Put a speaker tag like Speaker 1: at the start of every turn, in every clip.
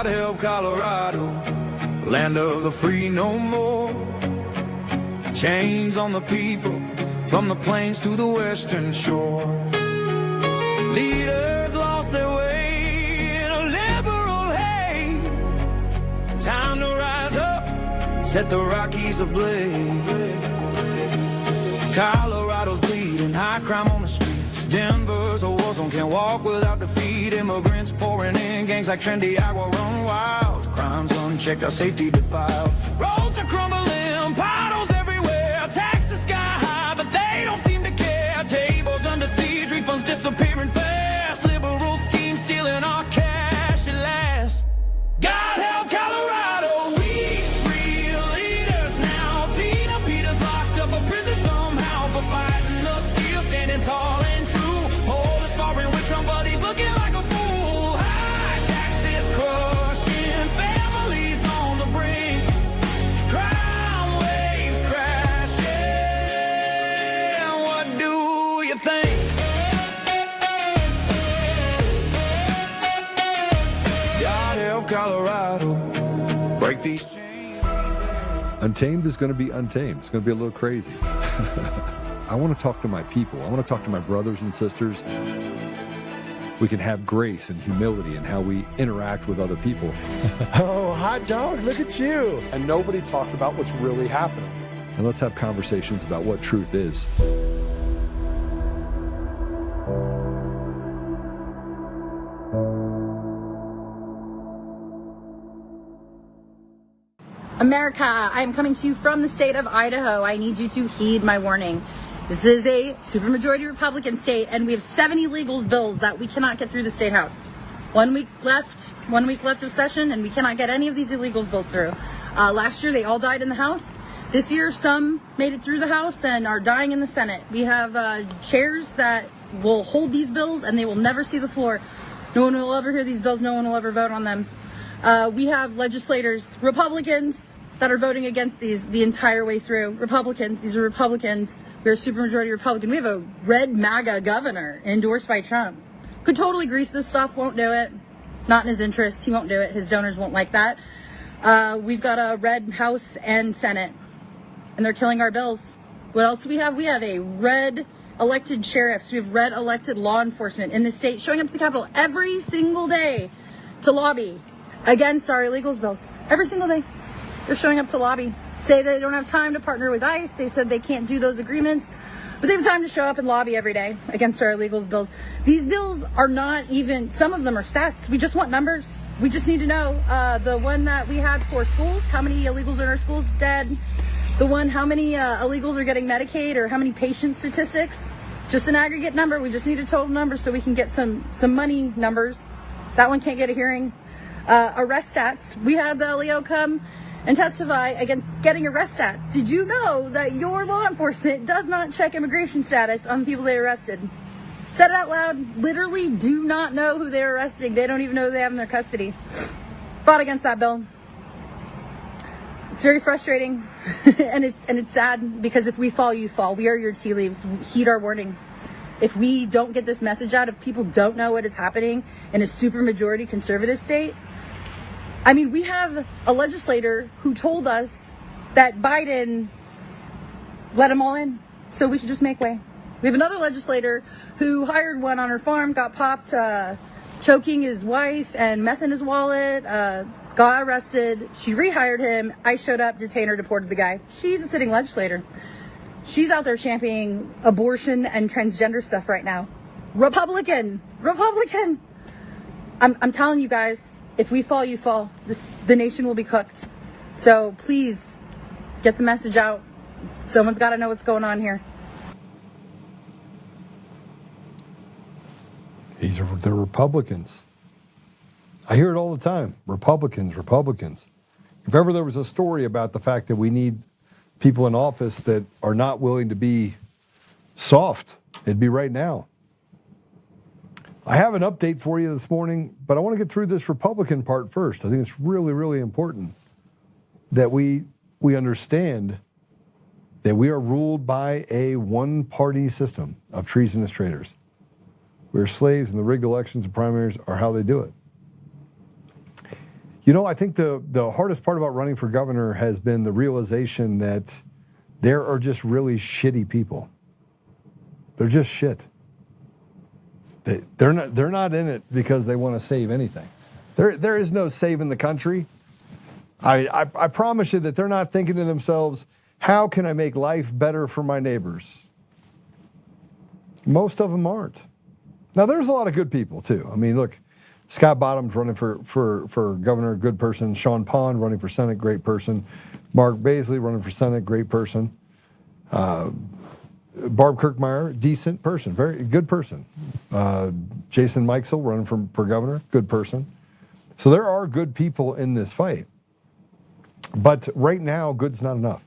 Speaker 1: God help Colorado, land of the free no more. Chains on the people, from the plains to the western shore. Leaders lost their way in a liberal haze. Time to rise up, set the Rockies ablaze. Colorado's bleeding, high crime on the streets. Denver's a war zone, can't walk without defeat. Immigrants pouring in, gangs like Trendy Agua run wild. Crimes unchecked, our safety defiled. Roads are crumbling, puddles everywhere. Taxes sky high, but they don't seem to care. Tables under siege, refunds disappearing fast. Liberal schemes stealing our cash at last. God help Colorado, we real leaders now. Tina Peters locked up a prison somehow for fighting the steal, standing tall and true. Hold us sparring with Trump, but he's looking like a fool. High taxes crushing families on the brink. Crime waves crashing. What do you think? God help Colorado, break these chains.
Speaker 2: Untamed is going to be untamed. It's going to be a little crazy. I want to talk to my people. I want to talk to my brothers and sisters. We can have grace and humility in how we interact with other people.
Speaker 3: Oh, hot dog, look at you. And nobody talked about what's really happening.
Speaker 2: And let's have conversations about what truth is.
Speaker 4: America, I am coming to you from the state of Idaho. I need you to heed my warning. This is a supermajority Republican state, and we have 7 illegals bills that we cannot get through the state house. 1 week left of session, and we cannot get any of these illegals bills through. Last year, they all died in the House. This year, some made it through the House and are dying in the Senate. We have chairs that will hold these bills, and they will never see the floor. No one will ever hear these bills. No one will ever vote on them. We have legislators, Republicans, that are voting against these the entire way through. Republicans, these are Republicans. We're a supermajority Republican. We have a red MAGA governor endorsed by Trump. Could totally grease this stuff, won't do it. Not in his interest. He won't do it. His donors won't like that. We've got a red House and Senate, and they're killing our bills. What else do we have? We have a red elected sheriffs. We have red elected law enforcement in the state showing up to the Capitol every single day to lobby against our illegals bills. Every single day. They're showing up to lobby. Say they don't have time to partner with ICE. They said they can't do those agreements. But they have time to show up and lobby every day against our illegals bills. These bills are not even, some of them are stats. We just want numbers. We just need to know. The one that we had for schools, how many illegals in our schools dead. The one, how many illegals are getting Medicaid, or how many patient statistics. Just an aggregate number. We just need a total number so we can get some money numbers. That one can't get a hearing. Arrest stats. We had the Leo come and testify against getting arrest stats. Did you know that your law enforcement does not check immigration status on people they arrested? Said it out loud. Literally do not know who they're arresting. They don't even know who they have in their custody. Fought against that bill. It's very frustrating and it's sad, because if we fall, you fall. We are your tea leaves. Heed our warning. If we don't get this message out, if people don't know what is happening in a supermajority conservative state, I mean, we have a legislator who told us that Biden let them all in, so we should just make way. We have another legislator who hired one on her farm, got popped choking his wife and meth in his wallet, got arrested. She rehired him. I showed up, detained her, deported the guy. She's a sitting legislator. She's out there championing abortion and transgender stuff right now. Republican. I'm telling you guys, if we fall, you fall. The nation will be cooked. So please get the message out. Someone's got to know what's going on here.
Speaker 2: They're Republicans. I hear it all the time. Republicans. If ever there was a story about the fact that we need people in office that are not willing to be soft, it'd be right now. I have an update for you this morning, but I want to get through this Republican part first. I think it's really, really important that we understand that we are ruled by a one-party system of treasonous traitors. We're slaves, and the rigged elections and primaries are how they do it. You know, I think the hardest part about running for governor has been the realization that there are just really shitty people. They're just shit. They're not in it because they want to save anything. There is no saving the country. I promise you that they're not thinking to themselves, how can I make life better for my neighbors? Most of them aren't. Now, there's a lot of good people, too. I mean, look, Scott Bottom's running for governor, good person. Sean Pond running for Senate, great person. Mark Baisley running for Senate, great person. Barb Kirkmeyer, decent person, very good person. Jason Mikesell running for governor, good person. So there are good people in this fight. But right now, good's not enough.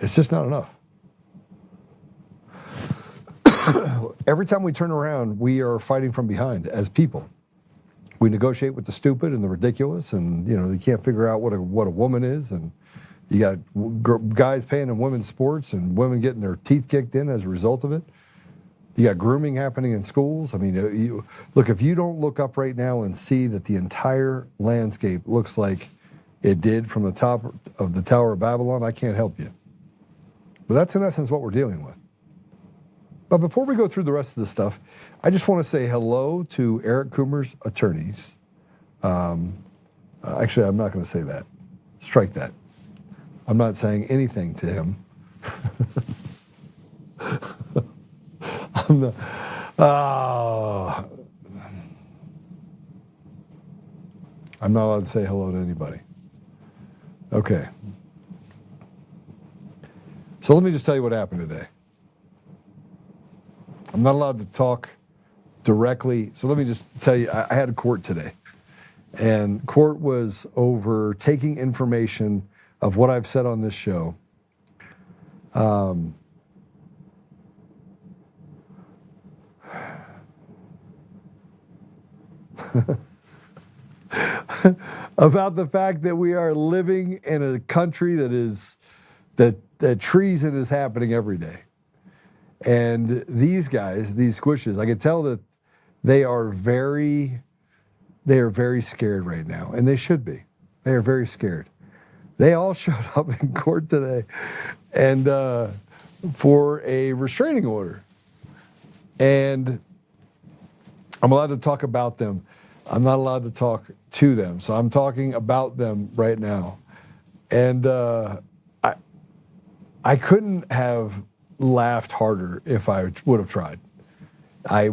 Speaker 2: It's just not enough. Every time we turn around, we are fighting from behind as people. We negotiate with the stupid and the ridiculous, and they can't figure out what a woman is, and you got guys paying in women's sports and women getting their teeth kicked in as a result of it. You got grooming happening in schools. I mean, look, if you don't look up right now and see that the entire landscape looks like it did from the top of the Tower of Babylon, I can't help you. But that's in essence what we're dealing with. But before we go through the rest of the stuff, I just want to say hello to Eric Coomer's attorneys. Actually, I'm not going to say that. Strike that. I'm not saying anything to him. I'm not, I'm not allowed to say hello to anybody. Okay. So let me just tell you what happened today. I'm not allowed to talk directly. So let me just tell you, I had a court today. And court was over taking information of what I've said on this show. About the fact that we are living in a country that treason is happening every day. And these guys, these squishes, I can tell that they are very scared right now, and they should be. They are very scared. They all showed up in court today, and for a restraining order. And I'm allowed to talk about them. I'm not allowed to talk to them, so I'm talking about them right now. And I couldn't have laughed harder if I would have tried. I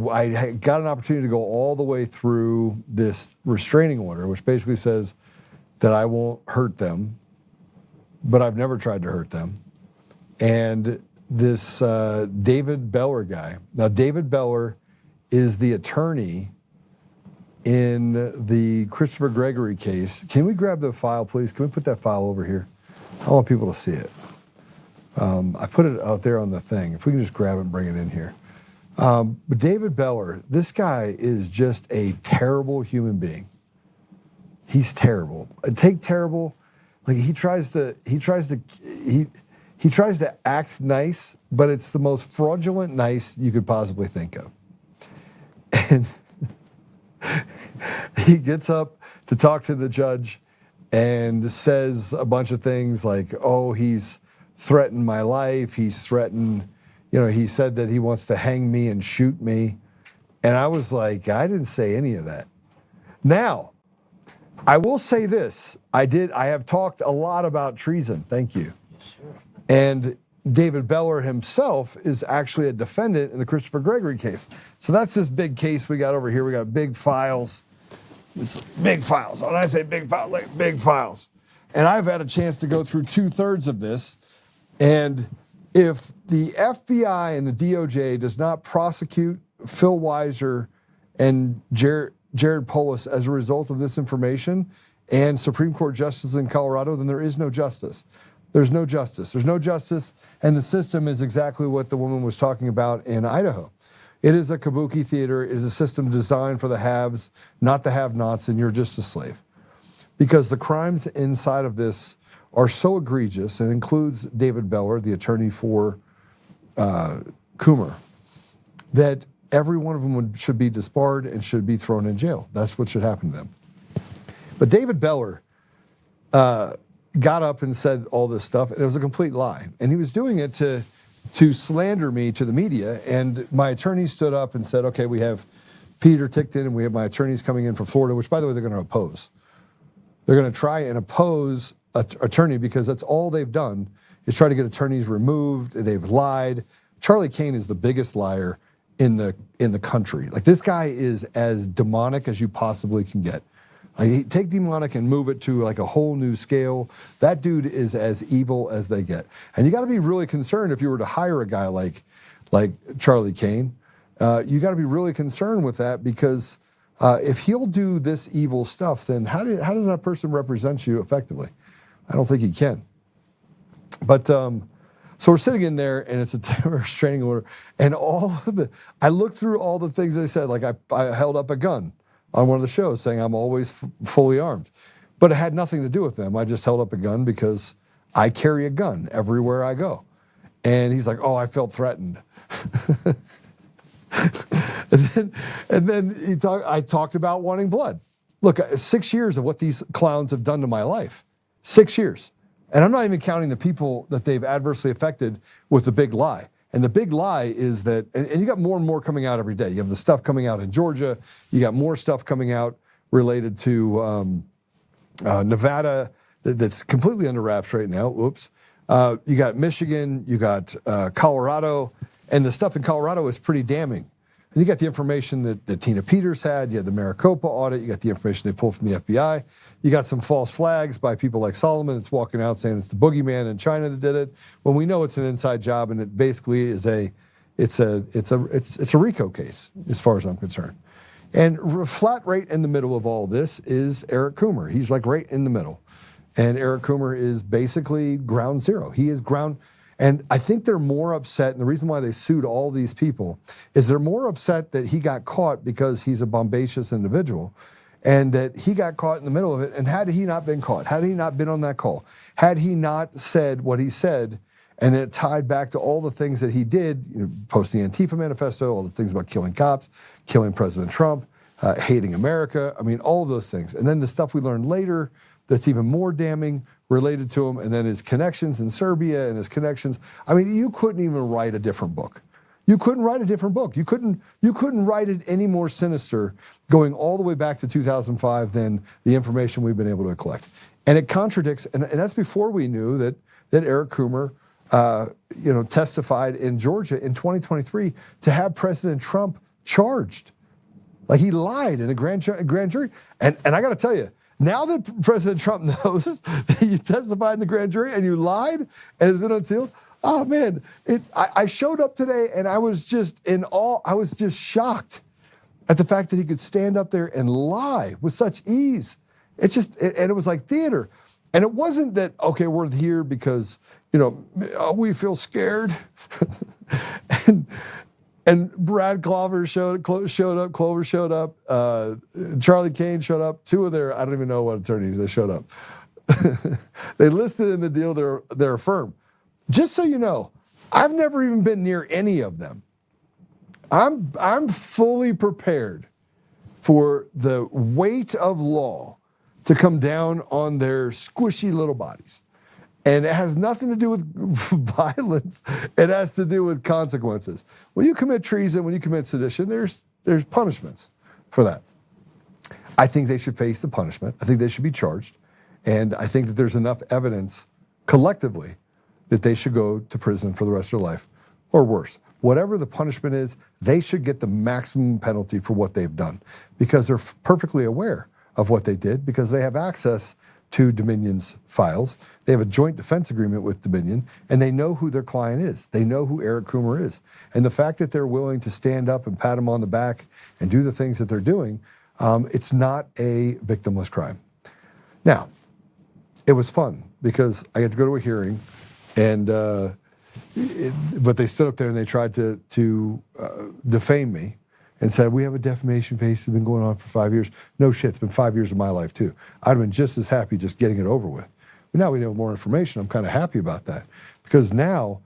Speaker 2: got an opportunity to go all the way through this restraining order, which basically says that I won't hurt them, but I've never tried to hurt them. And this David Beller guy. Now, David Beller is the attorney in the Christopher Gregory case. Can we grab the file, please? Can we put that file over here? I want people to see it. I put it out there on the thing. If we can just grab it and bring it in here. But David Beller, this guy is just a terrible human being. He's terrible. Take terrible, like he tries to act nice, but it's the most fraudulent nice you could possibly think of. And he gets up to talk to the judge and says a bunch of things like, oh, he's threatened my life. He's threatened, he said that he wants to hang me and shoot me. And I was like, I didn't say any of that. Now, I will say this. I have talked a lot about treason. Thank you. Sure. And David Beller himself is actually a defendant in the Christopher Gregory case. So that's this big case we got over here. We got big files. It's big files. When I say big files, like big files. And I've had a chance to go through 2/3 of this. And if the FBI and the DOJ does not prosecute Phil Weiser and Jared Polis as a result of this information and Supreme Court justices in Colorado, then there is no justice. There's no justice. There's no justice, and the system is exactly what the woman was talking about in Idaho. It is a kabuki theater. It is a system designed for the haves, not the have-nots, and you're just a slave. Because the crimes inside of this are so egregious, and includes David Beller, the attorney for Coomer, that every one of them should be disbarred and should be thrown in jail. That's what should happen to them. But David Beller got up and said all this stuff, and it was a complete lie. And he was doing it to slander me to the media. And my attorney stood up and said, okay, we have Peter Tickton and we have my attorneys coming in from Florida, which, by the way, they're going to oppose. They're going to try and oppose an attorney because that's all they've done is try to get attorneys removed. They've lied. Charlie Kane is the biggest liar in the country. Like, this guy is as demonic as you possibly can get. Like, take demonic and move it to like a whole new scale. That dude is as evil as they get. And you got to be really concerned if you were to hire a guy like Charlie Kane. You got to be really concerned with that because if he'll do this evil stuff, then how does that person represent you effectively? I don't think he can. But so we're sitting in there, and it's a temporary restraining order, and I looked through all the things they said. Like I held up a gun on one of the shows, saying I'm always fully armed, but it had nothing to do with them. I just held up a gun because I carry a gun everywhere I go. And he's like, "Oh, I felt threatened." and then I talked about wanting blood. Look, 6 years of what these clowns have done to my life. 6 years. And I'm not even counting the people that they've adversely affected with the big lie. And the big lie is that, and you got more and more coming out every day. You have the stuff coming out in Georgia. You got more stuff coming out related to Nevada that's completely under wraps right now. Oops. You got Michigan. You got Colorado. And the stuff in Colorado is pretty damning. And you got the information that Tina Peters had. You had the Maricopa audit. You got the information they pulled from the FBI. You got some false flags by people like Solomon that's walking out saying it's the boogeyman in China that did it, when we know it's an inside job, and it basically is a RICO case as far as I'm concerned. And flat right in the middle of all this is Eric Coomer. He's like right in the middle, and Eric Coomer is basically ground zero. He is ground. And I think they're more upset, and the reason why they sued all these people is they're more upset that he got caught because he's a bombacious individual, and that he got caught in the middle of it. And had he not been caught, had he not been on that call, had he not said what he said, and it tied back to all the things that he did, posting Antifa manifesto, all the things about killing cops, killing President Trump, hating America, I mean, all of those things. And then the stuff we learned later that's even more damning related to him, and then his connections in Serbia and his connections. I mean, you couldn't even write a different book. You couldn't write a different book. You couldn't write it any more sinister going all the way back to 2005 than the information we've been able to collect. And it contradicts, and that's before we knew that Eric Coomer testified in Georgia in 2023 to have President Trump charged. Like, he lied in a grand jury. And I got to tell you, now that President Trump knows that you testified in the grand jury and you lied and it's been unsealed, oh man, I showed up today and I was just in awe. I was just shocked at the fact that he could stand up there and lie with such ease. And it was like theater. And it wasn't that, okay, we're here because, we feel scared. And Brad Clover showed up, Clover showed up, Charlie Kane showed up, two of their, I don't even know what attorneys, they showed up. They listed in the deal their firm. Just so you know, I've never even been near any of them. I'm fully prepared for the weight of law to come down on their squishy little bodies. And it has nothing to do with violence. It has to do with consequences. When you commit treason, when you commit sedition, there's punishments for that. I think they should face the punishment. I think they should be charged. And I think that there's enough evidence collectively that they should go to prison for the rest of their life, or worse. Whatever the punishment is, they should get the maximum penalty for what they've done, because they're perfectly aware of what they did, because they have access to Dominion's files. They have a joint defense agreement with Dominion, and they know who their client is. They know who Eric Coomer is. And the fact that they're willing to stand up and pat him on the back and do the things that they're doing, it's not a victimless crime. Now, it was fun because I got to go to a hearing, and but they stood up there and they tried to defame me and said, we have a defamation case that's been going on for 5 years. No shit, it's been 5 years of my life too. I'd have been just as happy just getting it over with. But now we know more information. I'm kind of happy about that, because now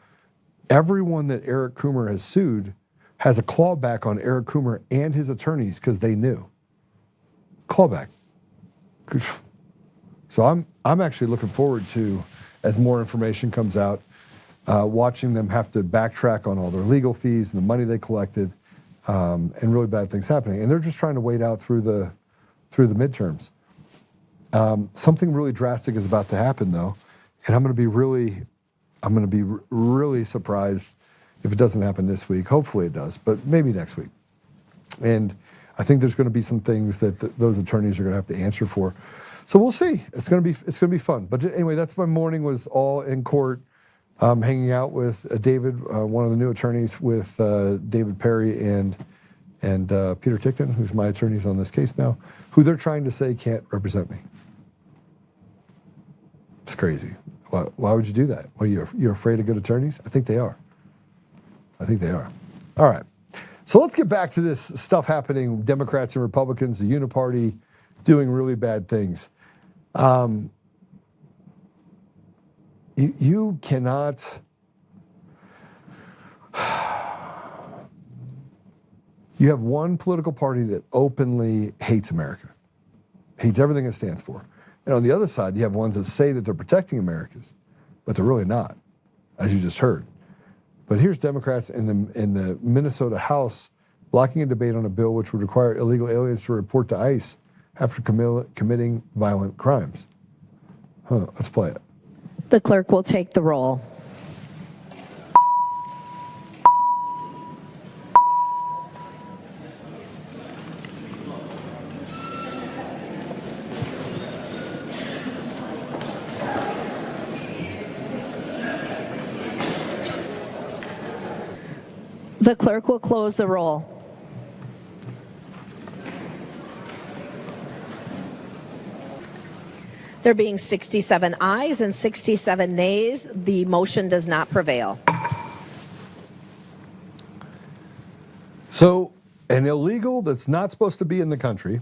Speaker 2: everyone that Eric Coomer has sued has a clawback on Eric Coomer and his attorneys, because they knew. Clawback. So I'm actually looking forward to, as more information comes out, watching them have to backtrack on all their legal fees and the money they collected, and really bad things happening. And they're just trying to wait out through the midterms. Something really drastic is about to happen, though, and I'm going to be really surprised if it doesn't happen this week. Hopefully it does, but maybe next week. And I think there's going to be some things that those attorneys are going to have to answer for. So we'll see. It's going to be fun. But anyway, that's my morning, was all in court, hanging out with David, one of the new attorneys, with David Perry and Peter Tickton, who's my attorneys on this case now, who they're trying to say can't represent me. It's crazy. Why would you do that? Well, you're afraid of good attorneys? I think they are. All right. So let's get back to this stuff happening, Democrats and Republicans, the uniparty doing really bad things. You cannot... You have one political party that openly hates America, hates everything it stands for. And on the other side, you have ones that say that they're protecting Americans, but they're really not, as you just heard. But here's Democrats in the Minnesota House blocking a debate on a bill which would require illegal aliens to report to ICE after committing violent crimes. Let's play it.
Speaker 5: The clerk will take the roll. The clerk will close the roll. There being 67 ayes and 67 nays, the motion does not prevail.
Speaker 2: So an illegal that's not supposed to be in the country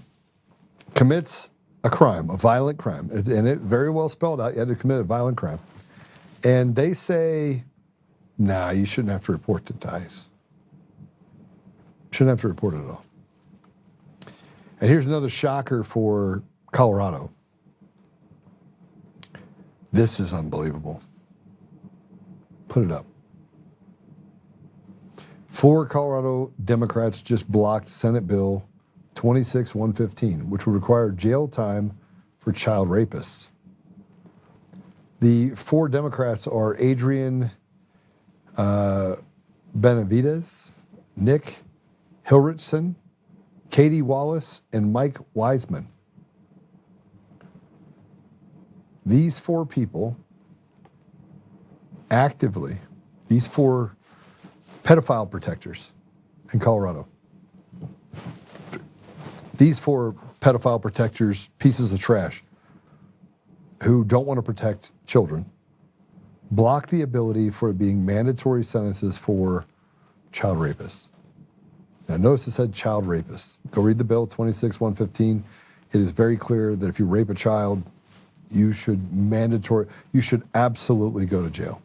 Speaker 2: commits a crime, a violent crime, and it very well spelled out, you had to commit a violent crime. And they say, nah, you shouldn't have to report to ICE. Shouldn't have to report it at all. And here's another shocker for Colorado. This is unbelievable. Put it up. 4 Colorado Democrats just blocked Senate Bill 26-115, which would require jail time for child rapists. The 4 Democrats are Adrian Benavides, Nick Hilrichsen, Katie Wallace, and Mike Wiseman. These 4 people actively, these 4 pedophile protectors in Colorado, these 4 pedophile protectors, pieces of trash, who don't want to protect children, block the ability for it being mandatory sentences for child rapists. Now, notice it said child rapists. Go read the bill, 26-115. It is very clear that if you rape a child, you should absolutely go to jail.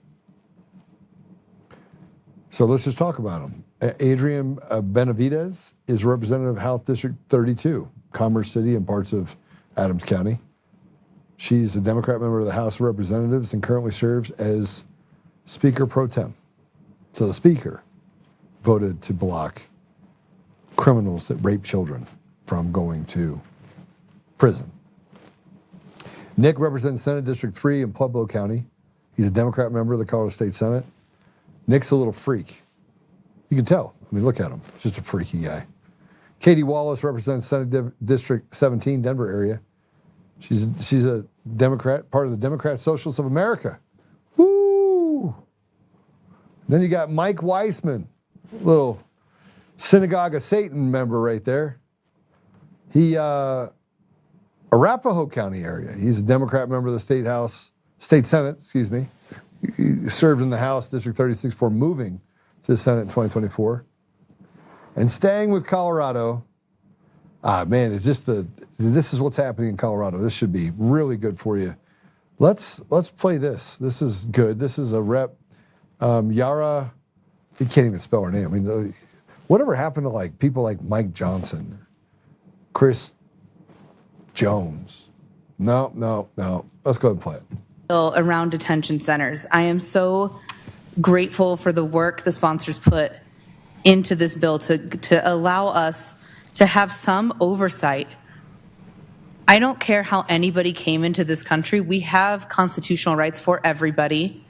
Speaker 2: So let's just talk about them. Adrian Benavides is representative of House District 32, Commerce City and parts of Adams County. She's a Democrat member of the House of Representatives and currently serves as Speaker Pro Tem. So the Speaker voted to block criminals that rape children from going to prison. Nick represents Senate District 3 in Pueblo County. He's a Democrat member of the Colorado State Senate. Nick's a little freak. You can tell. I mean, look at him. Just a freaky guy. Katie Wallace represents Senate District 17, Denver area. She's a Democrat, part of the Democrat Socialists of America. Woo! Then you got Mike Wiseman, little Synagogue of Satan member right there. He, Arapahoe County area. He's a Democrat member of the State Senate, excuse me. He served in the House, District 36, before moving to the Senate in 2024. And staying with Colorado, man, it's just this is what's happening in Colorado. This should be really good for you. Let's play this. This is good. This is a rep, Yara. He can't even spell her name. I mean, whatever happened to like people like Mike Johnson, Chris Jones, No. Let's go ahead and play it.
Speaker 6: Around detention centers. I am so grateful for the work the sponsors put into this bill to allow us to have some oversight. I don't care how anybody came into this country. We have constitutional rights for everybody,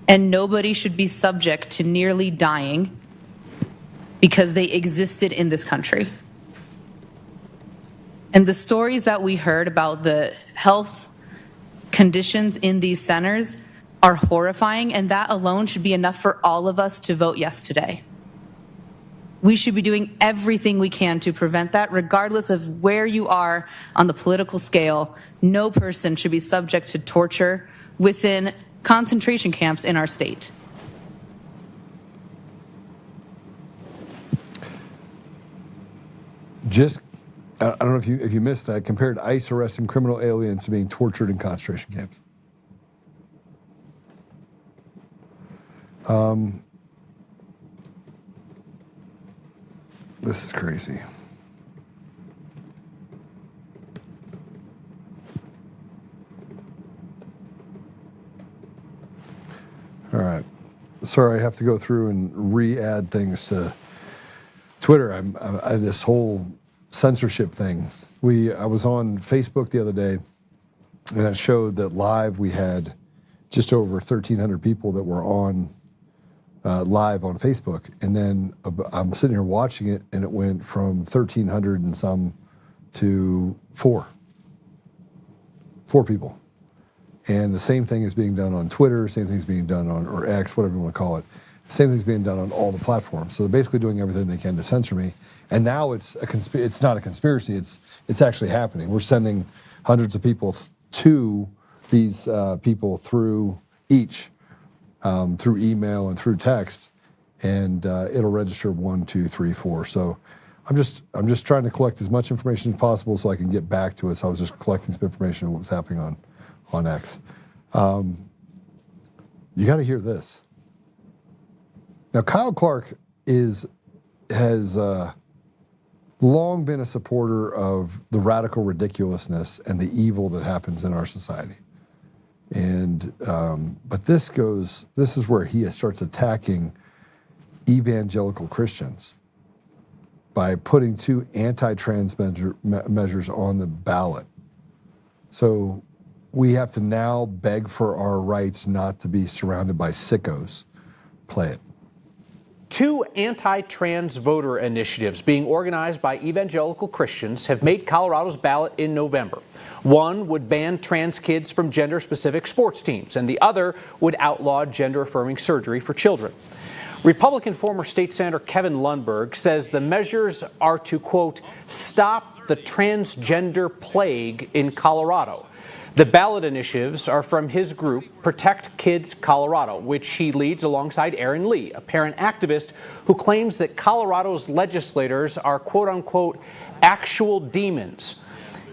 Speaker 6: and nobody should be subject to nearly dying because they existed in this country. And the stories that we heard about the health conditions in these centers are horrifying, and that alone should be enough for all of us to vote yes today. We should be doing everything we can to prevent that, regardless of where you are on the political scale. No person should be subject to torture within concentration camps in our state.
Speaker 2: I don't know if you missed that, compared ICE arresting criminal aliens to being tortured in concentration camps. This is crazy. All right. Sorry, I have to go through and re-add things to Twitter. I this whole censorship thing. I was on Facebook the other day, and it showed that live we had just over 1,300 people that were on live on Facebook, and then I'm sitting here watching it, and it went from 1,300 and some to four people. And the same thing is being done on Twitter, same thing is being done on, or X, whatever you want to call it. Same thing's being done on all the platforms. So they're basically doing everything they can to censor me. And now it's not a conspiracy, it's actually happening. We're sending hundreds of people to these people through email and through text, and it'll register 1, 2, 3, 4. So I'm just trying to collect as much information as possible so I can get back to it. So I was just collecting some information on what was happening on X. You got to hear this. Now, Kyle Clark has long been a supporter of the radical ridiculousness and the evil that happens in our society. And but this is where he starts attacking evangelical Christians by putting 2 anti-trans measures on the ballot. So we have to now beg for our rights not to be surrounded by sickos. Play it.
Speaker 7: 2 anti-trans voter initiatives being organized by evangelical Christians have made Colorado's ballot in November. One would ban trans kids from gender-specific sports teams, and the other would outlaw gender-affirming surgery for children. Republican former state senator Kevin Lundberg says the measures are to, quote, stop the transgender plague in Colorado. The ballot initiatives are from his group, Protect Kids Colorado, which he leads alongside Aaron Lee, a parent activist who claims that Colorado's legislators are, quote-unquote, actual demons.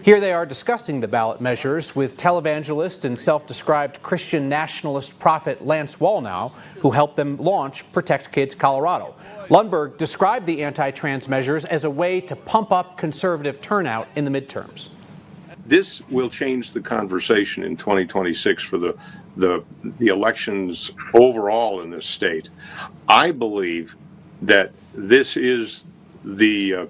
Speaker 7: Here they are discussing the ballot measures with televangelist and self-described Christian nationalist prophet Lance Wallnau, who helped them launch Protect Kids Colorado. Lundberg described the anti-trans measures as a way to pump up conservative turnout in the midterms.
Speaker 8: This will change the conversation in 2026 for the elections overall in this state. I believe that this is the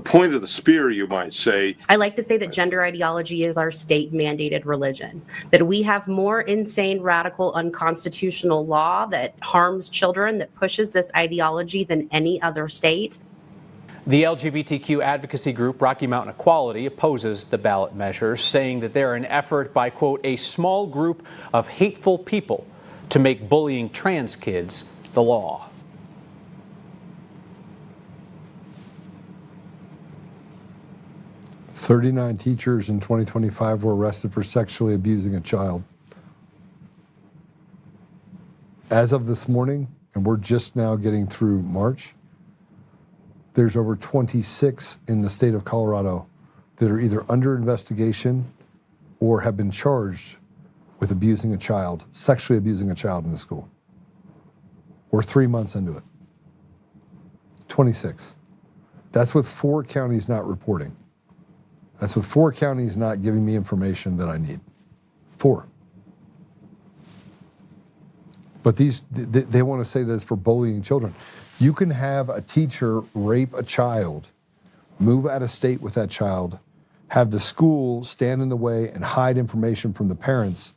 Speaker 8: point of the spear, you might say.
Speaker 9: I like to say that gender ideology is our state-mandated religion, that we have more insane, radical, unconstitutional law that harms children, that pushes this ideology than any other state.
Speaker 7: The LGBTQ advocacy group Rocky Mountain Equality opposes the ballot measures, saying that they're an effort by, quote, a small group of hateful people to make bullying trans kids the law.
Speaker 2: "39 teachers in 2025 were arrested for sexually abusing a child. As of this morning, and we're just now getting through March, there's over 26 in the state of Colorado that are either under investigation or have been charged with abusing a child, sexually abusing a child in the school. We're 3 months into it. 26. That's with 4 counties not reporting. That's with 4 counties not giving me information that I need. 4. But they want to say that it's for bullying children. You can have a teacher rape a child, move out of state with that child, have the school stand in the way and hide information from the parents,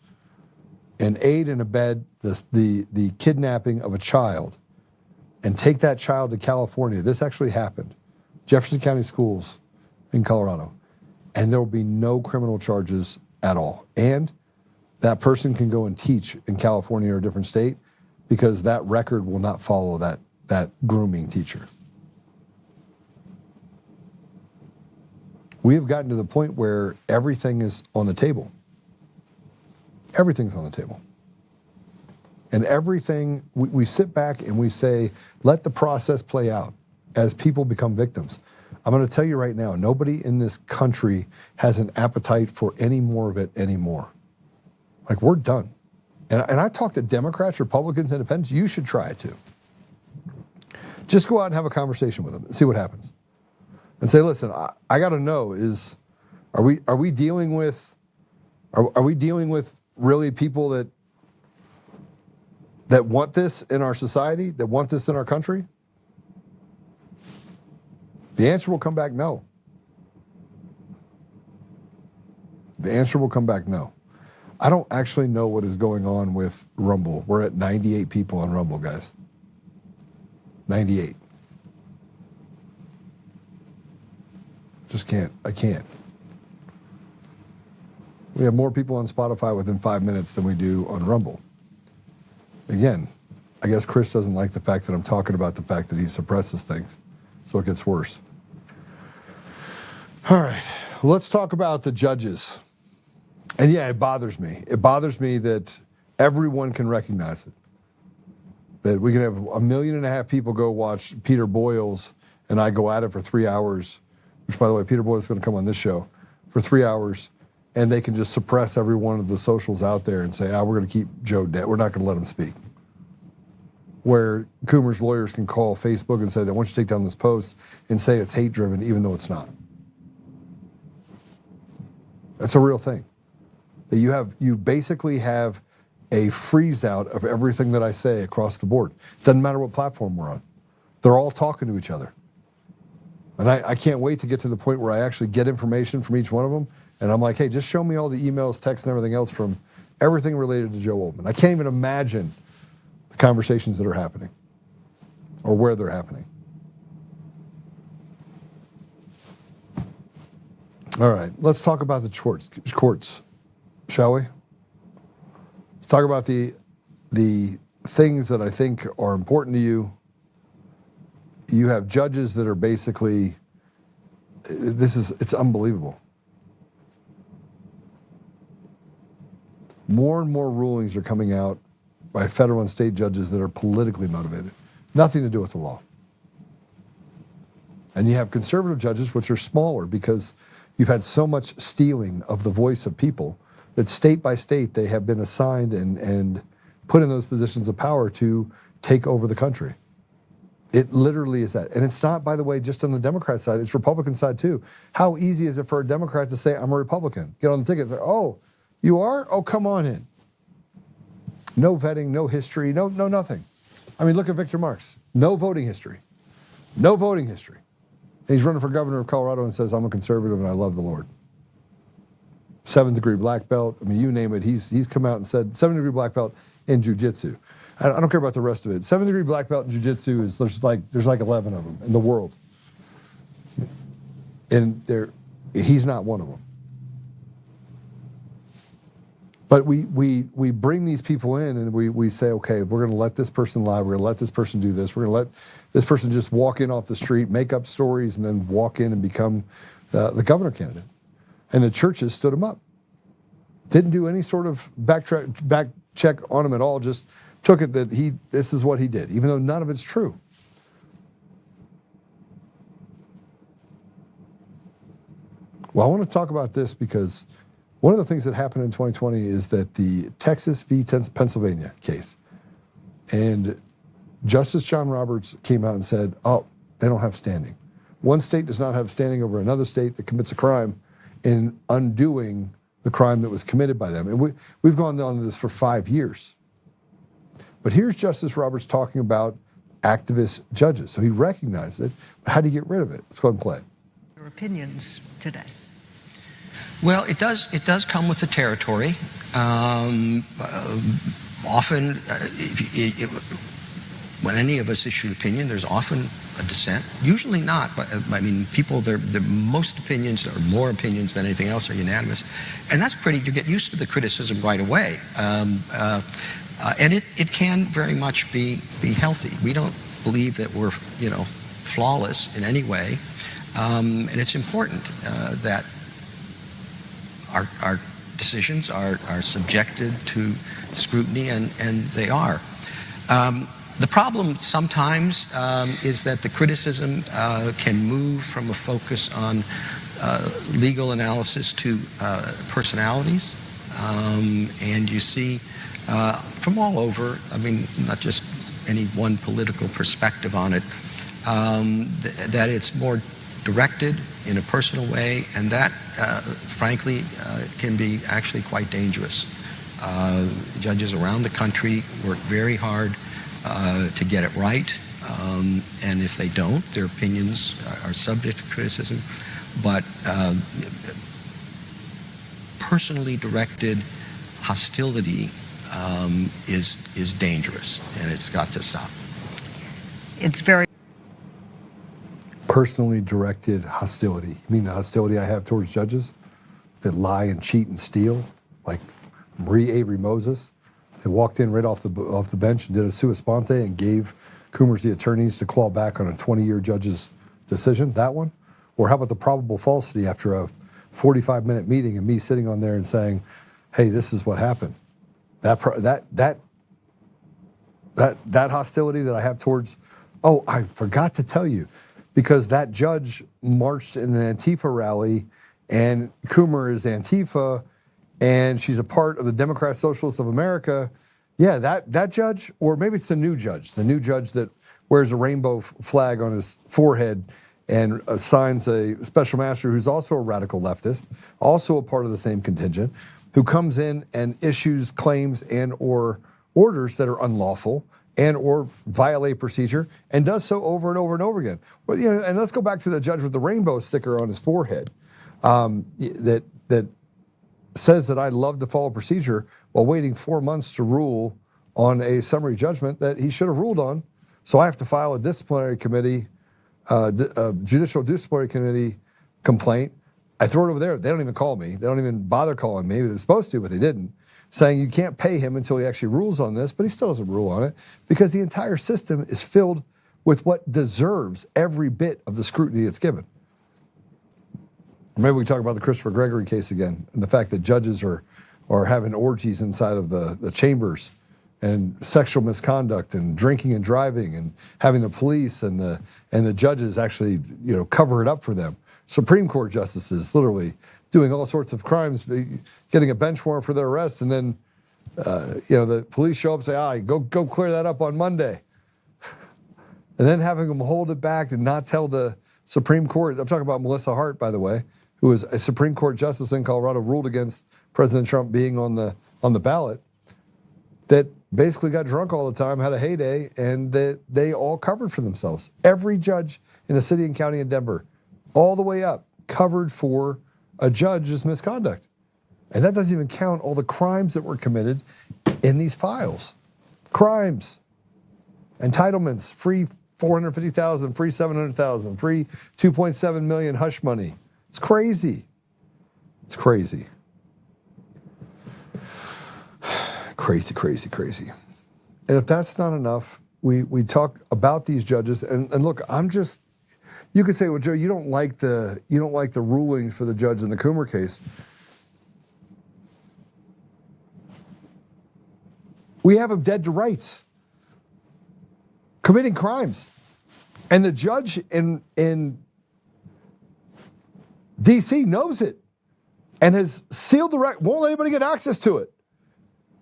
Speaker 2: and aid and abet the kidnapping of a child, and take that child to California. This actually happened. Jefferson County Schools in Colorado. And there will be no criminal charges at all. And that person can go and teach in California or a different state because that record will not follow that grooming teacher. We have gotten to the point where everything is on the table. Everything's on the table. And everything, we sit back and we say, let the process play out as people become victims. I'm going to tell you right now, nobody in this country has an appetite for any more of it anymore. Like, we're done. And I talk to Democrats, Republicans, Independents. You should try it too. Just go out and have a conversation with them and see what happens. And say, listen, I got to know, are we dealing with really people that want this in our society, that want this in our country? The answer will come back no. The answer will come back no. I don't actually know what is going on with Rumble. We're at 98 people on Rumble, guys. 98. Just can't. I can't. We have more people on Spotify within 5 minutes than we do on Rumble. Again, I guess Chris doesn't like the fact that I'm talking about the fact that he suppresses things, so it gets worse. All right, let's talk about the judges. And yeah, it bothers me. It bothers me that everyone can recognize it. That we can have 1.5 million people go watch Peter Boyles and I go at it for 3 hours, which, by the way, Peter Boyles is going to come on this show for 3 hours, and they can just suppress every one of the socials out there and say, we're going to keep Joe dead. We're not going to let him speak. Where Coomer's lawyers can call Facebook and say, I want you to take down this post and say it's hate-driven, even though it's not. That's a real thing. That you basically have a freeze out of everything that I say across the board. Doesn't matter what platform we're on. They're all talking to each other. And I can't wait to get to the point where I actually get information from each one of them. And I'm like, hey, just show me all the emails, texts, and everything else from everything related to Joe Oltmann. I can't even imagine the conversations that are happening or where they're happening. All right, let's talk about the courts, shall we? Let's talk about the things that I think are important to you. You have judges that are basically, it's unbelievable. More and more rulings are coming out by federal and state judges that are politically motivated. Nothing to do with the law. And you have conservative judges, which are smaller because you've had so much stealing of the voice of people that state by state they have been assigned and put in those positions of power to take over the country. It literally is that. And it's not, by the way, just on the Democrat side, it's Republican side too. How easy is it for a Democrat to say, I'm a Republican? Get on the ticket. Say, oh, you are? Oh, come on in. No vetting, no history, no nothing. I mean, look at Victor Marx. No voting history. No voting history. And he's running for governor of Colorado and says, I'm a conservative and I love the Lord. 7th degree black belt. I mean, you name it. He's come out and said 7th degree black belt in jiu-jitsu. I don't care about the rest of it. 7th degree black belt in jiu-jitsu is there's like 11 of them in the world. And he's not one of them. But we bring these people in and we say, okay, we're going to let this person lie. We're going to let this person do this. We're going to let this person just walk in off the street, make up stories, and then walk in and become the governor candidate. And the churches stood him up. Didn't do any sort of back check on him at all. Just took it that this is what he did, even though none of it's true. Well, I want to talk about this because one of the things that happened in 2020 is that the Texas v. Pennsylvania case, and Justice John Roberts came out and said, oh, they don't have standing. One state does not have standing over another state that commits a crime, in undoing the crime that was committed by them. And we've gone on this for 5 years. But here's Justice Roberts talking about activist judges. So he recognized it, but how do you get rid of it? Let's go ahead and play it.
Speaker 10: Your opinions today.
Speaker 11: Well, it does come with the territory. Often, when any of us issue an opinion, there's often a dissent. Usually not, but I mean, people, most opinions or more opinions than anything else are unanimous, and that's pretty. You get used to the criticism right away, and it can very much be healthy. We don't believe that we're flawless in any way, and it's important that our decisions are subjected to scrutiny, and they are. The problem sometimes is that the criticism can move from a focus on legal analysis to personalities, and you see from all over, I mean, not just any one political perspective on it, that it's more directed in a personal way, and that, frankly, can be actually quite dangerous. Judges around the country work very hard to get it right, and if they don't, their opinions are subject to criticism. But personally directed hostility is dangerous, and it's got to stop.
Speaker 10: It's very
Speaker 2: Personally directed hostility. You mean the hostility I have towards judges that lie and cheat and steal, like Marie Avery Moses? They walked in right off the bench and did a sua sponte and gave Coomers the attorneys to claw back on a 20-year judge's decision, that one? Or how about the probable falsity after a 45-minute meeting and me sitting on there and saying, hey, this is what happened? That hostility that I have towards, oh, I forgot to tell you, because that judge marched in an Antifa rally and Coomer is Antifa, and she's a part of the Democrat Socialists of America. Yeah, that judge, or maybe it's the new judge that wears a rainbow flag on his forehead and assigns a special master who's also a radical leftist, also a part of the same contingent, who comes in and issues claims and or orders that are unlawful and or violate procedure, and does so over and over and over again. Well, and let's go back to the judge with the rainbow sticker on his forehead, that says that I love to follow procedure while waiting 4 months to rule on a summary judgment that he should have ruled on. So I have to file a disciplinary committee, a judicial disciplinary committee complaint. I throw it over there. They don't even call me. They don't even bother calling me. They're supposed to, but they didn't. Saying you can't pay him until he actually rules on this, but he still doesn't rule on it because the entire system is filled with what deserves every bit of the scrutiny it's given. Maybe we talk about the Christopher Gregory case again, and the fact that judges are having orgies inside of the chambers, and sexual misconduct, and drinking and driving, and having the police and the judges actually cover it up for them. Supreme Court justices literally doing all sorts of crimes, getting a bench warrant for their arrest, and then the police show up and say, go clear that up on Monday, and then having them hold it back and not tell the Supreme Court. I'm talking about Melissa Hart, by the way, who was a Supreme Court justice in Colorado, ruled against President Trump being on the ballot, that basically got drunk all the time, had a heyday, and that they all covered for themselves. Every judge in the city and county of Denver, all the way up, covered for a judge's misconduct. And that doesn't even count all the crimes that were committed in these files. Crimes, entitlements, free $450,000, free $700,000, free $2.7 million hush money. It's crazy. It's crazy. Crazy, crazy, crazy. And if that's not enough, we talk about these judges, and look, you could say, well, Joe, you don't like the rulings for the judge in the Coomer case. We have them dead to rights, committing crimes. And the judge in D.C. knows it and has sealed the record, won't let anybody get access to it,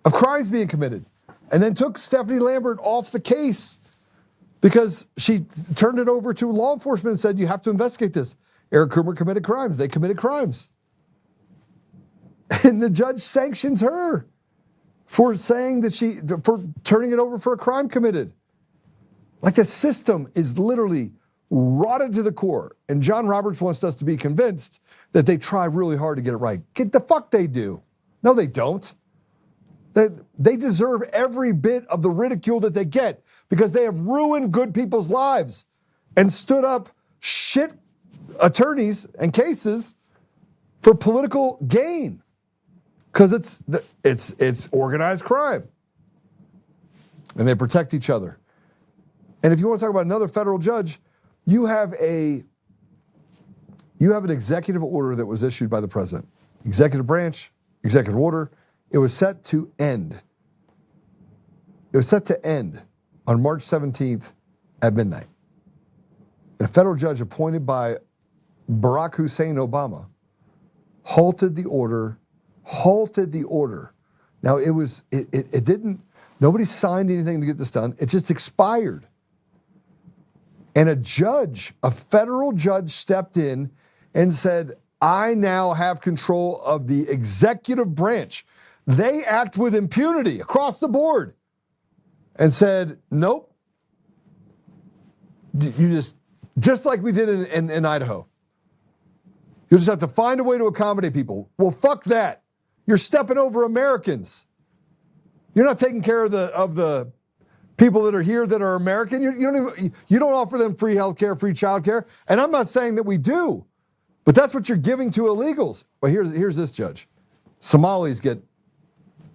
Speaker 2: of crimes being committed. And then took Stephanie Lambert off the case because she turned it over to law enforcement and said, you have to investigate this. Eric Coomer committed crimes. They committed crimes. And the judge sanctions her for saying that for turning it over for a crime committed. Like the system is literally rotted to the core. And John Roberts wants us to be convinced that they try really hard to get it right. Get the fuck they do. No, they don't. They deserve every bit of the ridicule that they get because they have ruined good people's lives and stood up shit attorneys and cases for political gain because it's organized crime. And they protect each other. And if you want to talk about another federal judge, you have an executive order that was issued by the president. Executive branch, executive order. It was set to end. It was set to end on March 17th at midnight. And a federal judge appointed by Barack Hussein Obama halted the order. Now it didn't, nobody signed anything to get this done. It just expired. And a federal judge stepped in and said, I now have control of the executive branch. They act with impunity across the board. And said, nope. You just like we did in Idaho. You just have to find a way to accommodate people. Well, fuck that. You're stepping over Americans. You're not taking care of the people that are here that are American. You don't offer them free health care, free child care. And I'm not saying that we do, but that's what you're giving to illegals. Well, here's this judge. Somalis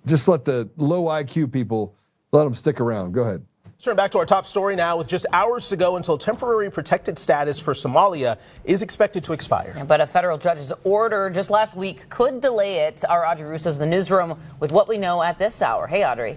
Speaker 2: just let the low IQ people, let them stick around. Go ahead.
Speaker 12: Let's turn back to our top story now. With just hours to go until temporary protected status for Somalia is expected to expire.
Speaker 13: But a federal judge's order just last week could delay it. Our Audrey Russo's in the newsroom with what we know at this hour. Hey, Audrey.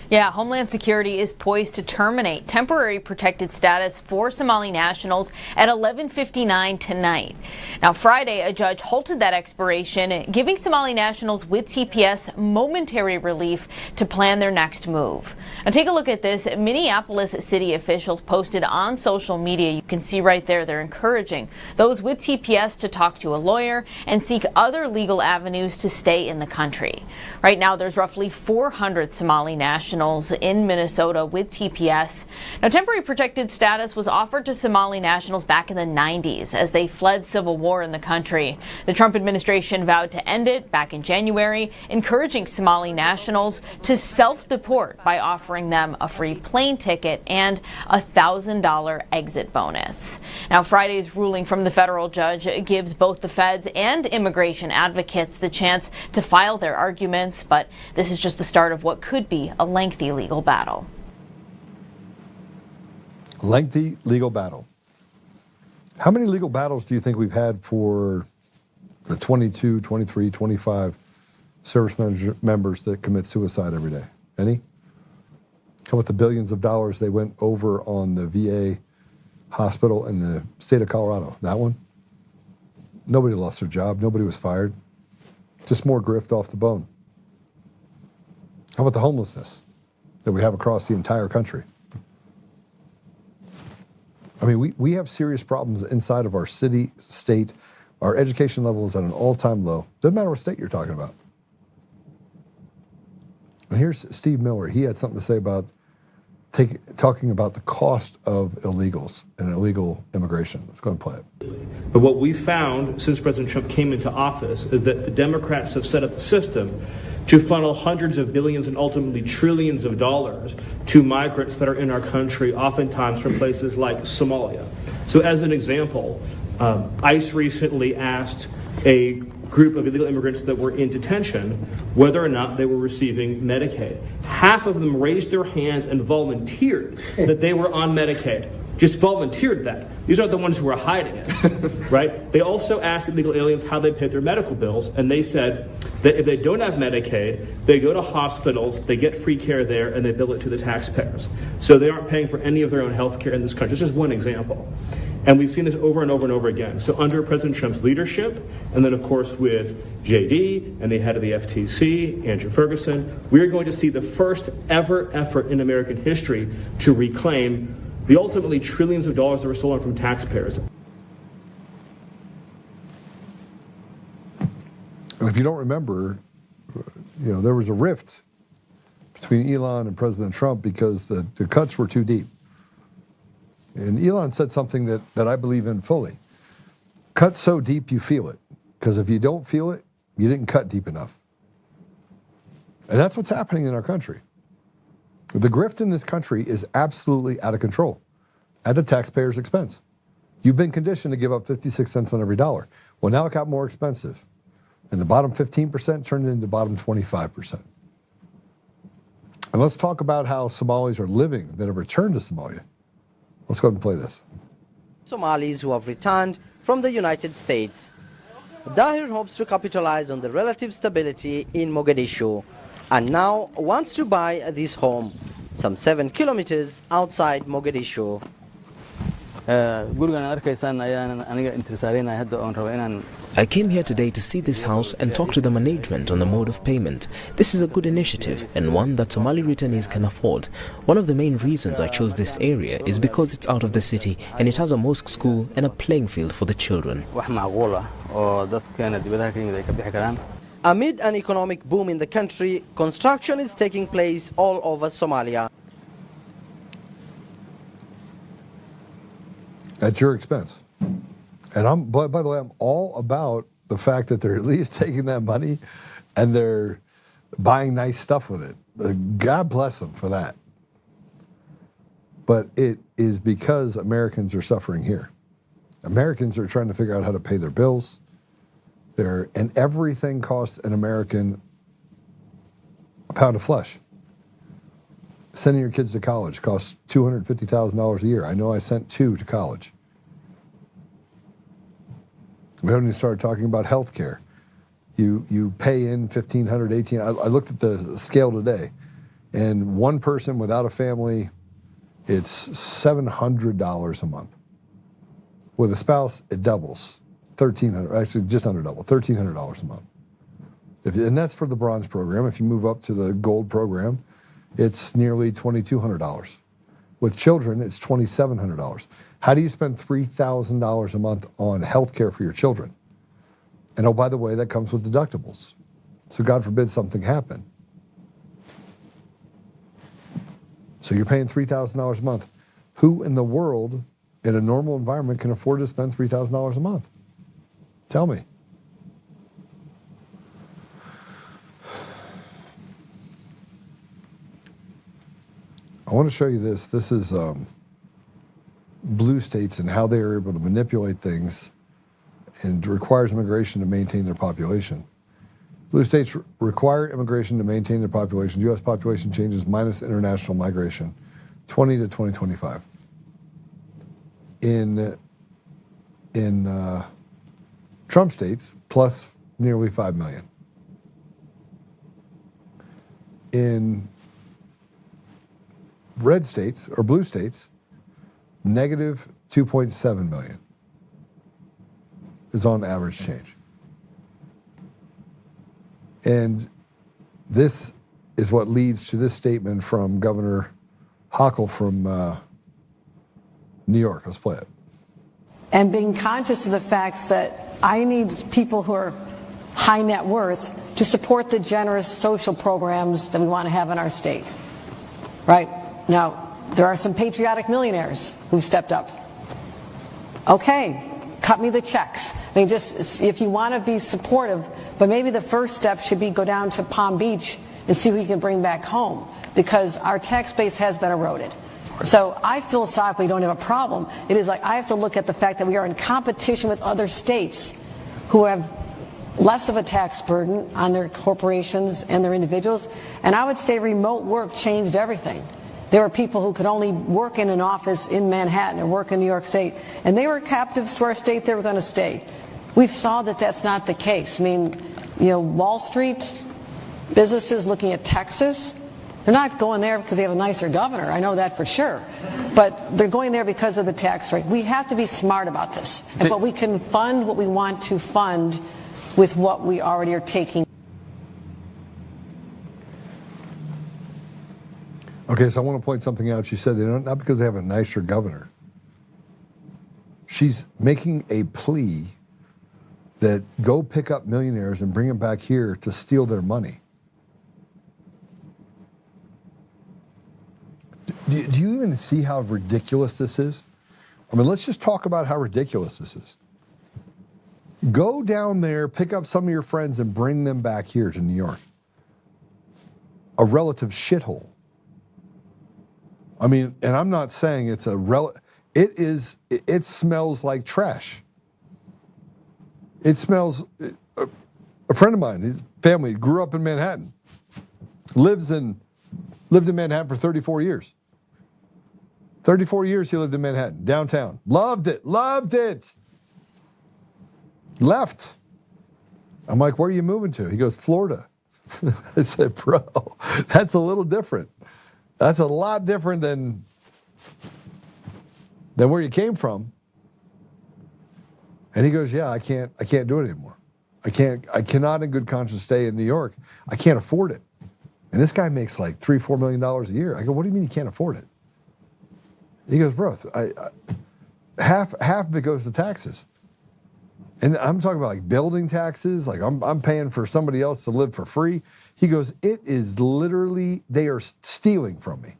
Speaker 14: Yeah, Homeland Security is poised to terminate temporary protected status for Somali nationals at 11:59 tonight. Now, Friday, a judge halted that expiration, giving Somali nationals with TPS momentary relief to plan their next move. Now, take a look at this. Minneapolis city officials posted on social media. You can see right there, they're encouraging those with TPS to talk to a lawyer and seek other legal avenues to stay in the country. Right now, there's roughly 400 Somali nationals in Minnesota with TPS. Now, temporary protected status was offered to Somali nationals back in the 90s as they fled civil war in the country. The Trump administration vowed to end it back in January, encouraging Somali nationals to self-deport by offering them a free plane ticket and a $1,000 exit bonus. Now, Friday's ruling from the federal judge gives both the feds and immigration advocates the chance to file their arguments, but this is just the start of what could be a lengthy legal battle.
Speaker 2: Lengthy legal battle. How many legal battles do you think we've had for the 22, 23, 25 service members that commit suicide every day? Any? How about the billions of dollars they went over on the VA hospital in the state of Colorado? That one? Nobody lost their job. Nobody was fired. Just more grift off the bone. How about the homelessness that we have across the entire country? I mean, we have serious problems inside of our city, state. Our education level is at an all-time low. Doesn't matter what state you're talking about. And here's Steve Miller. He had something to say about talking about the cost of illegals and illegal immigration. Let's go and play it.
Speaker 15: But what we found since President Trump came into office is that the Democrats have set up a system to funnel hundreds of billions and ultimately trillions of dollars to migrants that are in our country, oftentimes from places like Somalia. So as an example, ICE recently asked a group of illegal immigrants that were in detention whether or not they were receiving Medicaid. Half of them raised their hands and volunteered that they were on Medicaid. Just volunteered that. These aren't the ones who are hiding it, right? They also asked illegal aliens how they paid their medical bills, and they said that if they don't have Medicaid, they go to hospitals, they get free care there, and they bill it to the taxpayers. So they aren't paying for any of their own health care in this country. It's just one example. And we've seen this over and over and over again. So under President Trump's leadership, and then of course with JD and the head of the FTC, Andrew Ferguson, we're going to see the first ever effort in American history to reclaim the ultimately trillions of dollars that were stolen from taxpayers.
Speaker 2: And if you don't remember, there was a rift between Elon and President Trump because the cuts were too deep. And Elon said something that I believe in fully. Cut so deep you feel it. Because if you don't feel it, you didn't cut deep enough. And that's what's happening in our country. The grift in this country is absolutely out of control at the taxpayer's expense. You've been conditioned to give up 56 cents on every dollar. Well, now it got more expensive. And the bottom 15% turned into the bottom 25%. And let's talk about how Somalis are living that have returned to Somalia. Let's go ahead and play this.
Speaker 16: Somalis who have returned from the United States. Dahir hopes to capitalize on the relative stability in Mogadishu and now wants to buy this home, some 7 kilometers outside Mogadishu.
Speaker 17: I came here today to see this house and talk to the management on the mode of payment. This is a good initiative and one that Somali returnees can afford. One of the main reasons I chose this area is because it's out of the city and it has a mosque, school and a playing field for the children.
Speaker 16: Amid an economic boom in the country, construction is taking place all over Somalia.
Speaker 2: At your expense. And by the way, I'm all about the fact that they're at least taking that money and they're buying nice stuff with it. God bless them for that. But it is because Americans are suffering here. Americans are trying to figure out how to pay their bills. And everything costs an American a pound of flesh. Sending your kids to college costs $250,000 a year. I know I sent 2 to college. We haven't even started talking about health care. You pay in $1,500, $1,800. I looked at the scale today, and one person without a family, it's $700 a month. With a spouse, it doubles. $1,300, actually just under double, $1,300 a month. And that's for the bronze program. If you move up to the gold program, it's nearly $2,200. With children, it's $2,700. How do you spend $3,000 a month on health care for your children? And oh, by the way, that comes with deductibles. So God forbid something happen. So you're paying $3,000 a month. Who in the world, in a normal environment, can afford to spend $3,000 a month? Tell me. I want to show you this. This is blue states and how they are able to manipulate things and requires immigration to maintain their population. Blue states require immigration to maintain their population. U.S. population changes minus international migration, 20 to 2025. In Trump states, plus nearly 5 million. In red states, or blue states, negative 2.7 million is on average change. And this is what leads to this statement from Governor Hochul from New York. Let's play it.
Speaker 18: And being conscious of the facts that I need people who are high net worth to support the generous social programs that we want to have in our state. Right? Now, there are some patriotic millionaires who've stepped up. Okay, cut me the checks. I mean, just if you want to be supportive, but maybe the first step should be go down to Palm Beach and see what you can bring back home, because our tax base has been eroded. So I philosophically don't have a problem. It is like I have to look at the fact that we are in competition with other states who have less of a tax burden on their corporations and their individuals. And I would say remote work changed everything. There were people who could only work in an office in Manhattan or work in New York State, and they were captives to our state. They were going to stay. We saw that that's not the case. I mean, Wall Street, businesses looking at Texas, they're not going there because they have a nicer governor. I know that for sure. But they're going there because of the tax rate. We have to be smart about this. But we can fund what we want to fund with what we already are taking.
Speaker 2: Okay, so I want to point something out. She said they don't, not because they have a nicer governor. She's making a plea that go pick up millionaires and bring them back here to steal their money. Do you even see how ridiculous this is? I mean, let's just talk about how ridiculous this is. Go down there, pick up some of your friends, and bring them back here to New York. A relative shithole. I mean, and I'm not saying it's it smells like trash. It smells, a friend of mine, his family grew up in Manhattan, lived in Manhattan for 34 years. 34 years he lived in Manhattan, downtown. Loved it. Left. I'm like, where are you moving to? He goes, Florida. I said, bro, that's a little different. That's a lot different than where you came from. And he goes, yeah, I can't do it anymore. I cannot in good conscience stay in New York. I can't afford it. And this guy makes like $3-4 million a year. I go, what do you mean you can't afford it? He goes, bro, half of it goes to taxes. And I'm talking about like building taxes, like I'm paying for somebody else to live for free. He goes, it is literally, they are stealing from me.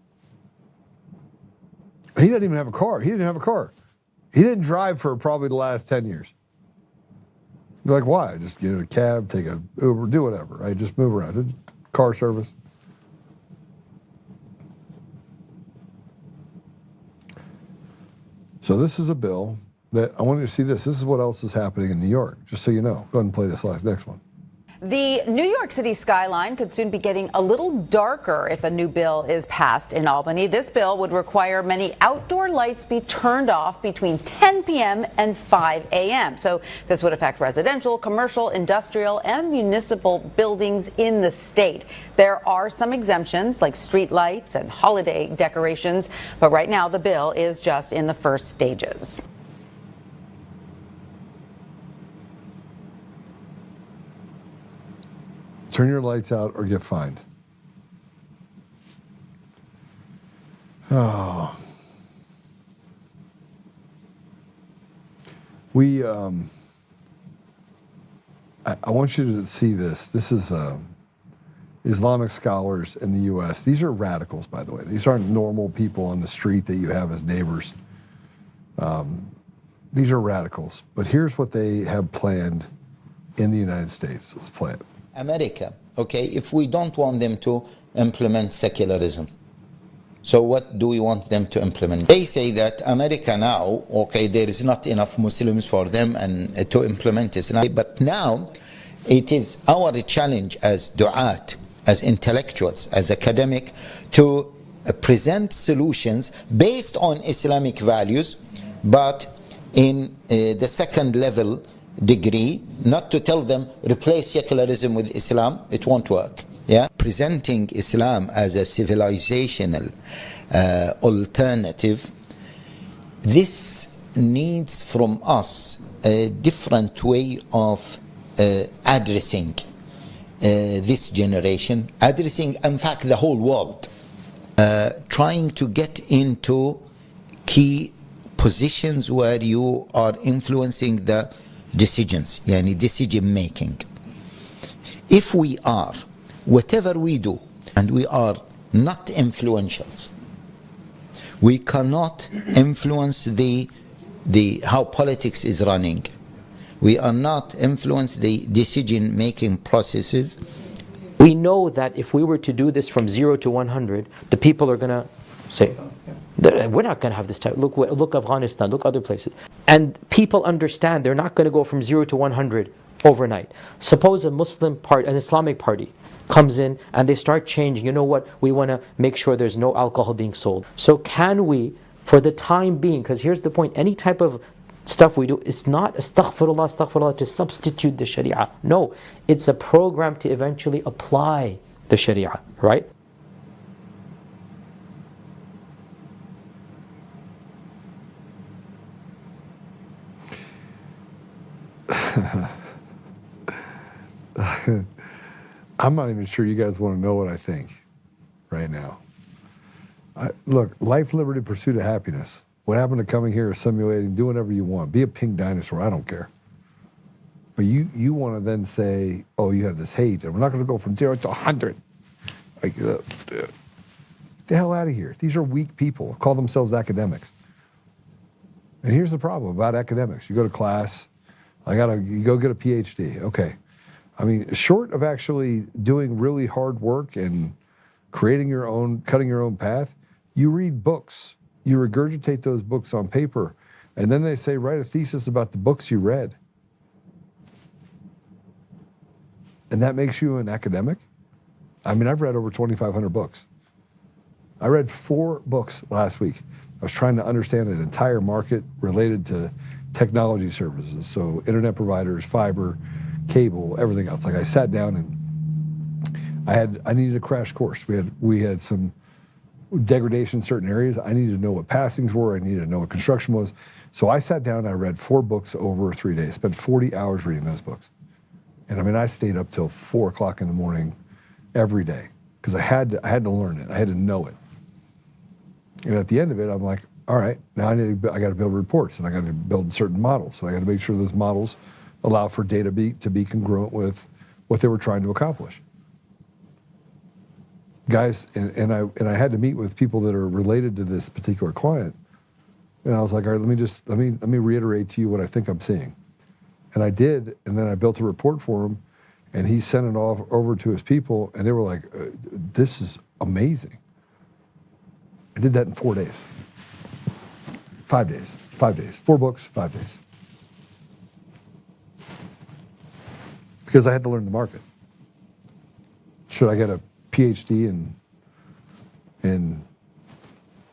Speaker 2: He doesn't even have a car. He didn't drive for probably the last 10 years. You're like, why? Just get in a cab, take a Uber, do whatever, right? Just move around. Car service. So this is a bill that I want you to see this. This is what else is happening in New York, just so you know. Go ahead and play this next one.
Speaker 19: The New York City skyline could soon be getting a little darker if a new bill is passed in Albany. This bill would require many outdoor lights be turned off between 10 p.m. and 5 a.m. So this would affect residential, commercial, industrial, and municipal buildings in the state. There are some exemptions like street lights and holiday decorations, but right now the bill is just in the first stages.
Speaker 2: Turn your lights out or get fined. Oh. I want you to see this. This is Islamic scholars in the U.S. These are radicals, by the way. These aren't normal people on the street that you have as neighbors. These are radicals. But here's what they have planned in the United States. Let's play it.
Speaker 20: America, okay, if we don't want them to implement secularism, so what do we want them to implement? They say that America now, okay, there is not enough Muslims for them and to implement Islam, but now it is our challenge as du'at, as intellectuals, as academic, to present solutions based on Islamic values, but in the second level degree, not to tell them replace secularism with Islam. It won't work. Yeah, presenting Islam as a civilizational alternative, this needs from us a different way of addressing this generation, addressing in fact the whole world, trying to get into key positions where you are influencing the decisions, yani decision making. If we are, whatever we do, and we are not influentials, we cannot influence the how politics is running. We are not influence the decision making processes.
Speaker 21: We know that if we were to do this from 0 to 100, the people are going to say, we're not going to have this type. Look Afghanistan, look other places. And people understand they're not going to go from 0 to 100 overnight. Suppose a Muslim party, an Islamic party, comes in and they start changing. You know what? We want to make sure there's no alcohol being sold. So can we, for the time being, because here's the point, any type of stuff we do, it's not astaghfirullah to substitute the Sharia. No, it's a program to eventually apply the Sharia, right?
Speaker 2: I'm not even sure you guys want to know what I think right now. Look, life, liberty, pursuit of happiness. What happened to coming here, assimilating, do whatever you want. Be a pink dinosaur, I don't care. But you want to then say, oh, you have this hate, and we're not going to go from 0 to 100. Like, get the hell out of here. These are weak people, call themselves academics. And here's the problem about academics. You go to class, you go get a PhD. Okay. I mean, short of actually doing really hard work and creating your own, cutting your own path, you read books. You regurgitate those books on paper. And then they say, write a thesis about the books you read. And that makes you an academic? I mean, I've read over 2,500 books. I read 4 books last week. I was trying to understand an entire market related to technology services. So internet providers, fiber, cable, everything else. Like I sat down and I needed a crash course. We had some degradation in certain areas. I needed to know what passings were. I needed to know what construction was. So I sat down and I read 4 books over 3 days, spent 40 hours reading those books. And I mean, I stayed up till 4 o'clock in the morning every day because I had to learn it. I had to know it. And at the end of it, I'm like, all right, now I got to build reports and I got to build certain models. So I got to make sure those models allow for data to be congruent with what they were trying to accomplish. Guys, and I had to meet with people that are related to this particular client. And I was like, all right, let me reiterate to you what I think I'm seeing. And I did, and then I built a report for him, and he sent it off over to his people, and they were like, this is amazing. I did that in 4 days. 5 days. 5 days. 4 books, 5 days. Because I had to learn the market. Should I get a PhD in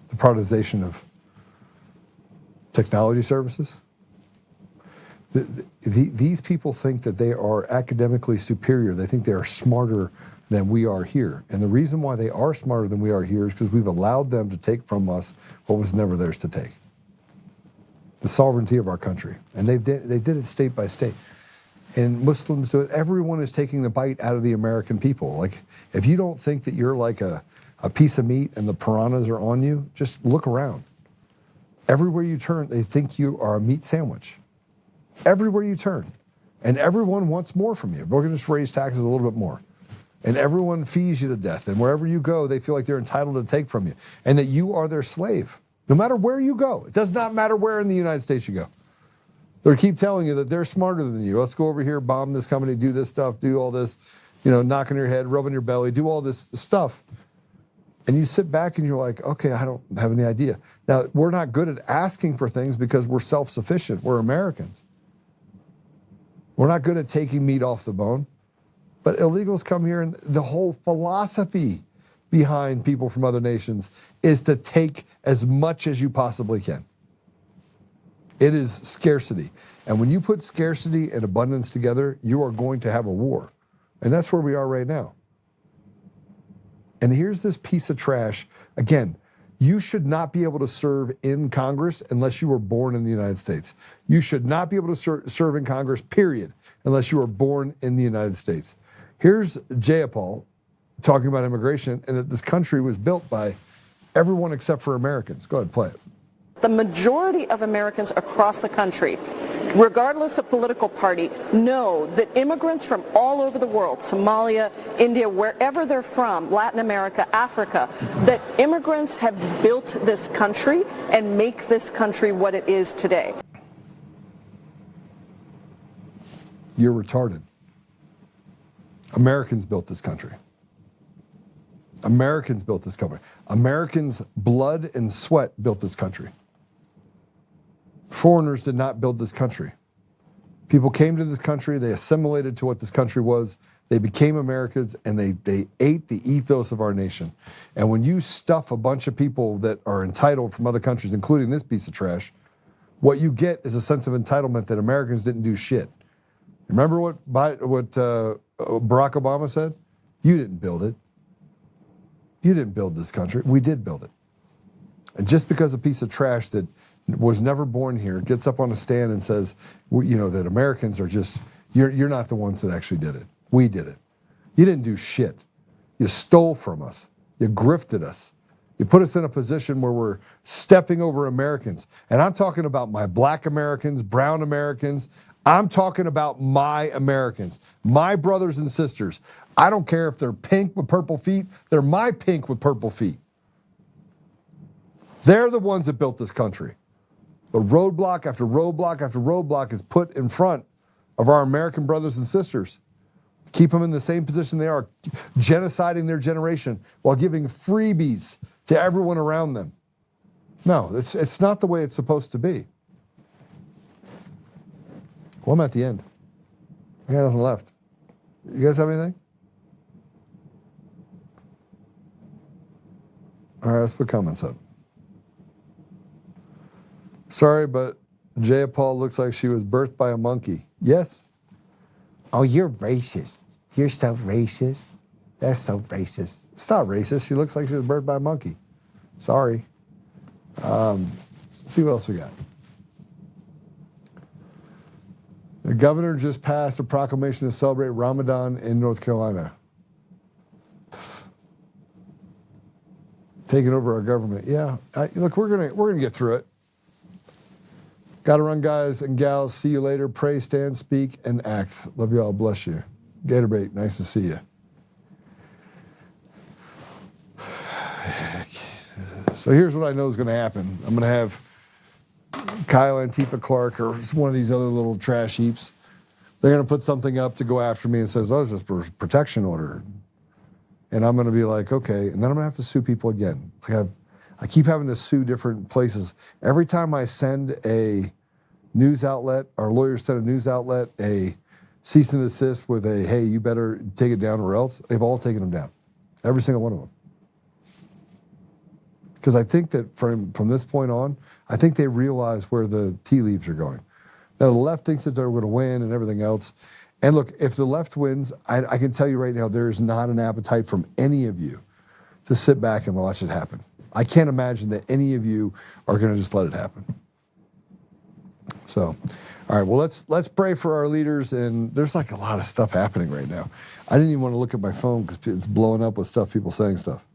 Speaker 2: the productization of technology services? These people think that they are academically superior. They think they are smarter than we are here. And the reason why they are smarter than we are here is because we've allowed them to take from us what was never theirs to take. The sovereignty of our country. And they did it state by state. And Muslims do it. Everyone is taking the bite out of the American people. Like, if you don't think that you're like a piece of meat and the piranhas are on you, just look around. Everywhere you turn, they think you are a meat sandwich. Everywhere you turn. And everyone wants more from you. We're going to just raise taxes a little bit more. And everyone fees you to death. And wherever you go, they feel like they're entitled to take from you. And that you are their slave. No matter where you go. It does not matter where in the United States you go. They keep telling you that they're smarter than you. Let's go over here, bomb this company, do this stuff, do all this, knock on your head, rub on your belly, do all this stuff. And you sit back and you're like, okay, I don't have any idea. Now, we're not good at asking for things because we're self-sufficient. We're Americans. We're not good at taking meat off the bone. But illegals come here, and the whole philosophy behind people from other nations is to take as much as you possibly can. It is scarcity. And when you put scarcity and abundance together, you are going to have a war. And that's where we are right now. And here's this piece of trash. Again, you should not be able to serve in Congress unless you were born in the United States. You should not be able to serve in Congress, period, unless you were born in the United States. Here's Jayapal talking about immigration and that this country was built by everyone except for Americans. Go ahead, play it.
Speaker 1: The majority of Americans across the country, regardless of political party, know that immigrants from all over the world, Somalia, India, wherever they're from, Latin America, Africa, that immigrants have built this country and make this country what it is today.
Speaker 2: You're retarded. Americans built this country. Americans built this country. Americans' blood and sweat built this country. Foreigners did not build this country. People came to this country, they assimilated to what this country was, they became Americans, and they ate the ethos of our nation. And when you stuff a bunch of people that are entitled from other countries, including this piece of trash, what you get is a sense of entitlement that Americans didn't do shit. Remember what Barack Obama said? You didn't build it. You didn't build this country. We did build it. And just because a piece of trash that was never born here gets up on a stand and says, that Americans are just, you're not the ones that actually did it. We did it. You didn't do shit. You stole from us. You grifted us. You put us in a position where we're stepping over Americans. And I'm talking about my black Americans, brown Americans, I'm talking about my Americans, my brothers and sisters. I don't care if they're pink with purple feet. They're my pink with purple feet. They're the ones that built this country. The roadblock after roadblock after roadblock is put in front of our American brothers and sisters. Keep them in the same position they are, genociding their generation while giving freebies to everyone around them. No, it's not the way it's supposed to be. Well, I'm at the end. I got nothing left. You guys have anything? All right, let's put comments up. Sorry, but Jaya Paul looks like she was birthed by a monkey. Yes. Oh, you're racist. You're so racist. That's so racist. It's not racist. She looks like she was birthed by a monkey. Sorry. Let's see what else we got. The governor just passed a proclamation to celebrate Ramadan in North Carolina. Taking over our government. Yeah. Look, we're gonna get through it. Got to run, guys and gals. See you later. Pray, stand, speak, and act. Love you all. Bless you. Gatorbait, nice to see you. So here's what I know is going to happen. I'm going to have Kyle Antifa Clark or one of these other little trash heaps. They're going to put something up to go after me and says, oh, it's just a protection order. And I'm going to be like, okay. And then I'm going to have to sue people again. Like I keep having to sue different places. Every time I send a news outlet, our lawyers send a news outlet, a cease and desist with a, hey, you better take it down or else, they've all taken them down. Every single one of them. Because I think that from this point on, I think they realize where the tea leaves are going. Now, the left thinks that they're going to win and everything else. And look, if the left wins, I can tell you right now, there is not an appetite from any of you to sit back and watch it happen. I can't imagine that any of you are going to just let it happen. So, all right, well, let's pray for our leaders. And there's like a lot of stuff happening right now. I didn't even want to look at my phone because it's blowing up with stuff, people saying stuff.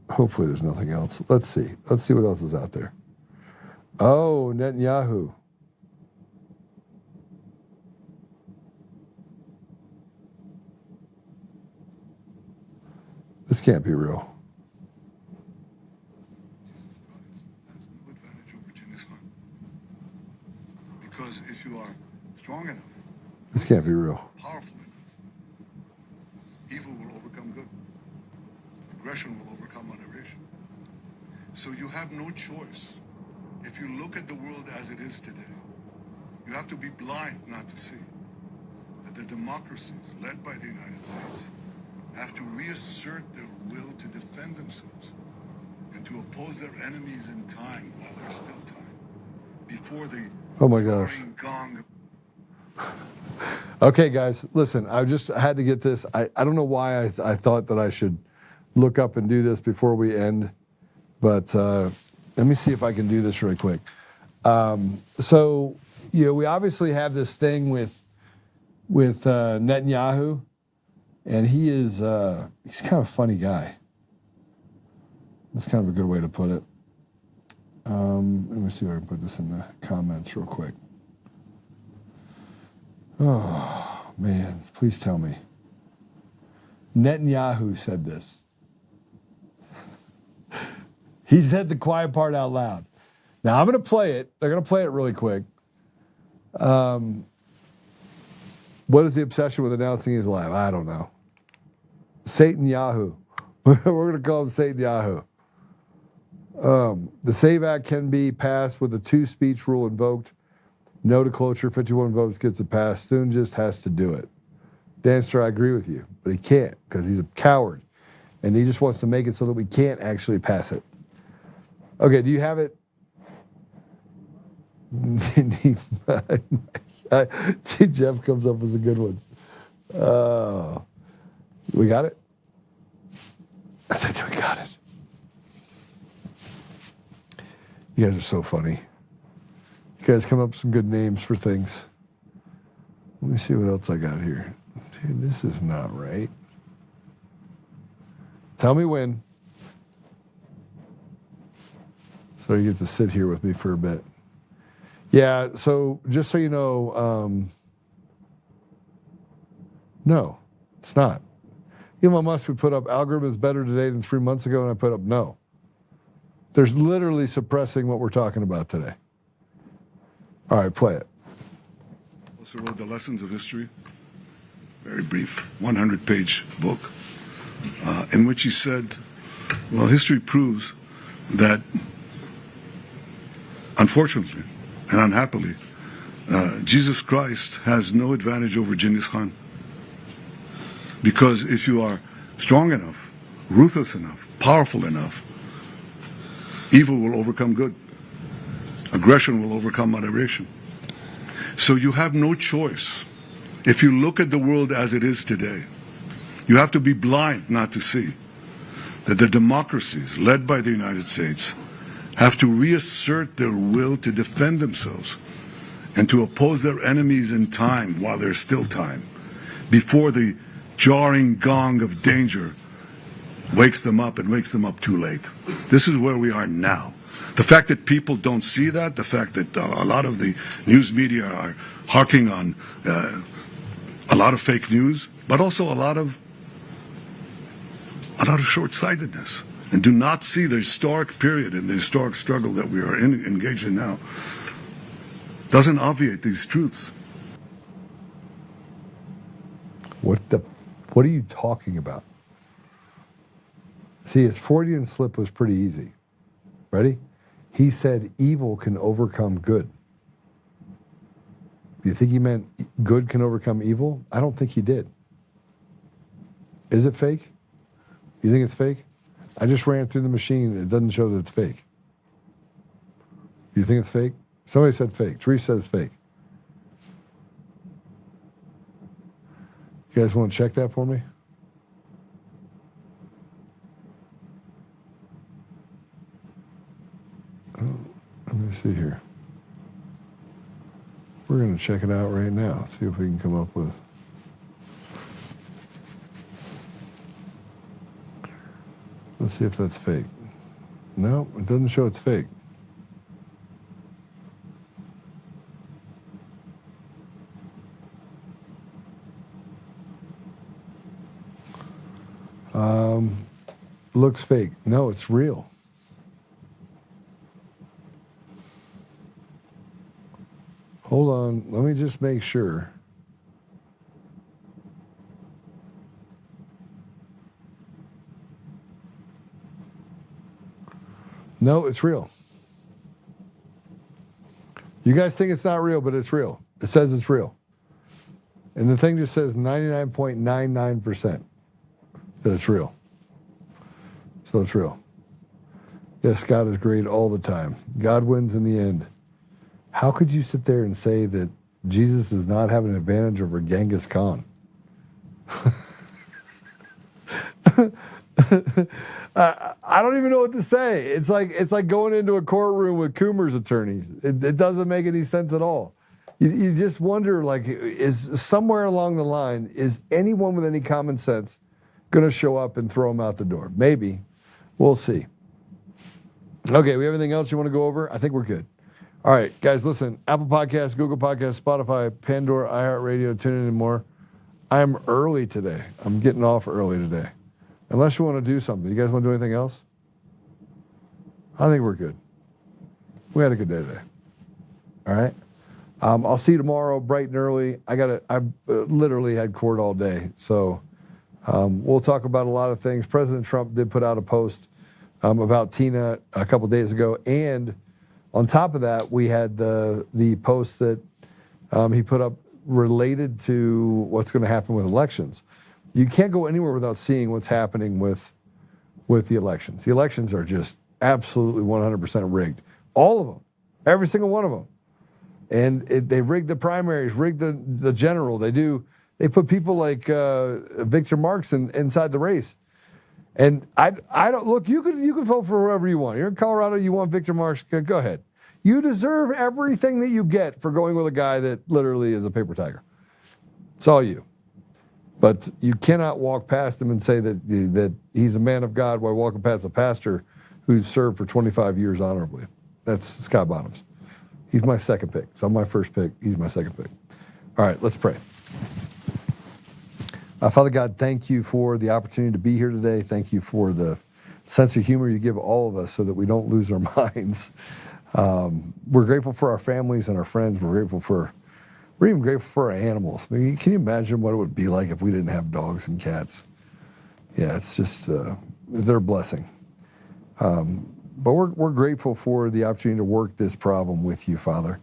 Speaker 2: Hopefully there's nothing else. Let's see. Let's see what else is out there. Oh, Netanyahu. This can't be real.
Speaker 3: Because if you are strong enough,
Speaker 2: this can't be real.
Speaker 3: Powerful enough, evil will overcome good. Aggression will overcome moderation. So you have no choice. If you look at the world as it is today, you have to be blind not to see that the democracies led by the United States have to reassert their will to defend themselves and to oppose their enemies in time while there's still time. Before the
Speaker 2: oh my gosh.
Speaker 3: Gong.
Speaker 2: Okay, guys, listen, I just had to get this. I don't know why I thought that I should look up and do this before we end, but let me see if I can do this really quick. So, you know, we obviously have this thing with Netanyahu, and he's kind of a funny guy. That's kind of a good way to put it. Let me see if I can put this in the comments real quick. Oh, man, please tell me. Netanyahu said this. He said the quiet part out loud. Now, I'm going to play it. They're going to play it really quick. What is the obsession with announcing he's alive? I don't know. Satan Yahoo. We're going to call him Satan Yahoo. The SAVE Act can be passed with a two-speech rule invoked. No to cloture, 51 votes gets it passed. Soon just has to do it. Danster, I agree with you, but he can't because he's a coward. And he just wants to make it so that we can't actually pass it. Okay, do you have it? Jeff comes up with some good ones. We got it? I said, we got it. You guys are so funny. You guys come up with some good names for things. Let me see what else I got here. Dude, this is not right. Tell me when. So you get to sit here with me for a bit. Yeah, so just so you know, no, it's not. Elon Musk would put up algorithm is better today than 3 months ago, and I put up no. There's literally suppressing what we're talking about today. All right, play it.
Speaker 3: Also wrote The Lessons of History, very brief, 100-page book, in which he said, well, history proves that, unfortunately and unhappily, Jesus Christ has no advantage over Genghis Khan. Because if you are strong enough, ruthless enough, powerful enough, evil will overcome good. Aggression will overcome moderation. So you have no choice. If you look at the world as it is today, you have to be blind not to see that the democracies led by the United States have to reassert their will to defend themselves and to oppose their enemies in time while there's still time, before the jarring gong of danger wakes them up and wakes them up too late. This is where we are now. The fact that people don't see that, the fact that a lot of the news media are harking on a lot of fake news, but also a lot of short-sightedness, and do not see the historic period and the historic struggle that we are engaged in now, doesn't obviate these truths.
Speaker 2: What are you talking about? See, his Freudian slip was pretty easy. Ready? He said evil can overcome good. Do you think he meant good can overcome evil? I don't think he did. Is it fake? You think it's fake? I just ran through the machine. It doesn't show that it's fake. Do you think it's fake? Somebody said fake. Teresa said it's fake. You guys want to check that for me? Oh, let me see here. We're going to check it out right now. See if we can come up with. Let's see if that's fake. No, it doesn't show it's fake. Looks fake. No, it's real. Hold on. Let me just make sure. No, it's real. You guys think it's not real, but it's real. It says it's real. And the thing just says 99.99% that it's real. So it's real. Yes, God is great all the time. God wins in the end. How could you sit there and say that Jesus does not have an advantage over Genghis Khan? I don't even know what to say. It's like going into a courtroom with Coomer's attorneys. It doesn't make any sense at all. You just wonder, like, is somewhere along the line, is anyone with any common sense going to show up and throw him out the door? Maybe. We'll see. Okay, we have anything else you want to go over? I think we're good. All right, guys, listen. Apple Podcasts, Google Podcasts, Spotify, Pandora, iHeartRadio, TuneIn, and more. I'm early today. I'm getting off early today. Unless you want to do something. You guys want to do anything else? I think we're good. We had a good day today. All right? I'll see you tomorrow bright and early. I literally had court all day. So we'll talk about a lot of things. President Trump did put out a post about Tina a couple days ago. And on top of that, we had the post that he put up related to what's going to happen with elections. You can't go anywhere without seeing what's happening with the elections. The elections are just absolutely 100% rigged. All of them. Every single one of them. And they rigged the primaries, rigged the general. They put people like Victor Marx inside the race. And I don't look. You can vote for whoever you want. You're in Colorado. You want Victor Marx? Go ahead. You deserve everything that you get for going with a guy that literally is a paper tiger. It's all you. But you cannot walk past him and say that he's a man of God while walking past a pastor who's served for 25 years honorably. That's Scott Bottoms. He's my second pick. So I'm my first pick. He's my second pick. All right, let's pray. Father God, thank you for the opportunity to be here today. Thank you for the sense of humor you give all of us so that we don't lose our minds. We're grateful for our families and our friends. We're even grateful for our animals. I mean, can you imagine what it would be like if we didn't have dogs and cats? Yeah, it's just, they're a blessing. But we're grateful for the opportunity to work this problem with you, Father,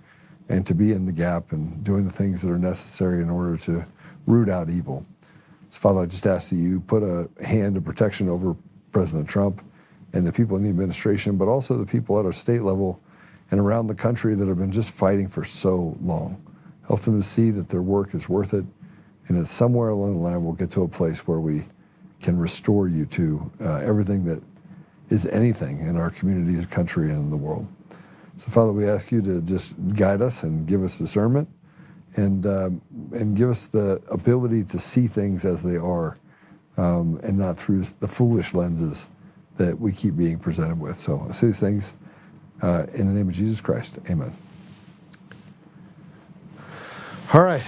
Speaker 2: and to be in the gap and doing the things that are necessary in order to root out evil. So, Father, I just ask that you put a hand of protection over President Trump and the people in the administration, but also the people at our state level and around the country that have been just fighting for so long. Help them to see that their work is worth it, and that somewhere along the line we'll get to a place where we can restore you to everything that is anything in our communities, country, and in the world. So, Father, we ask you to just guide us and give us discernment and give us the ability to see things as they are and not through the foolish lenses that we keep being presented with. So I say these things in the name of Jesus Christ. Amen. All right.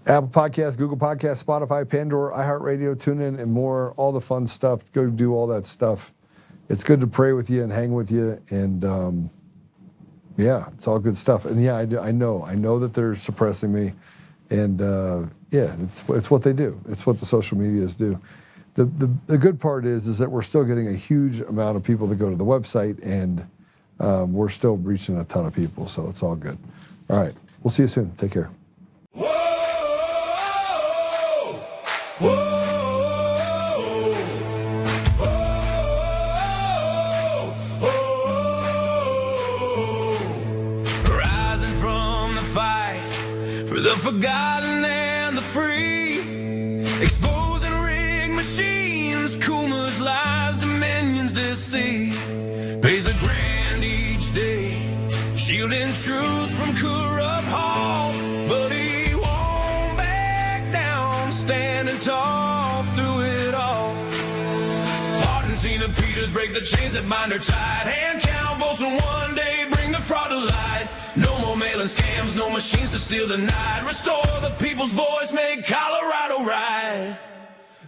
Speaker 2: Apple Podcasts, Google Podcasts, Spotify, Pandora, iHeartRadio, TuneIn, and more. All the fun stuff. Go do all that stuff. It's good to pray with you and hang with you. And yeah, it's all good stuff. And yeah, I know that they're suppressing me. And yeah, it's what they do. It's what the social medias do. The good part is that we're still getting a huge amount of people that go to the website, and we're still reaching a ton of people. So it's all good. All right. We'll see you soon. Take care.
Speaker 4: Rising from the fight for the forgotten and the free, exposing rigged machines, Kuma's lies, Dominion's deceit, pays a grand each day, shielding truth from corrupt halls, but he won't back down, standing tall through it all. Martin, Tina Peters break the chains that bind her tight, hand count votes and one day bring the fraud to light. No more mailing scams, no machines to steal the night, restore the people's voice, make Colorado right.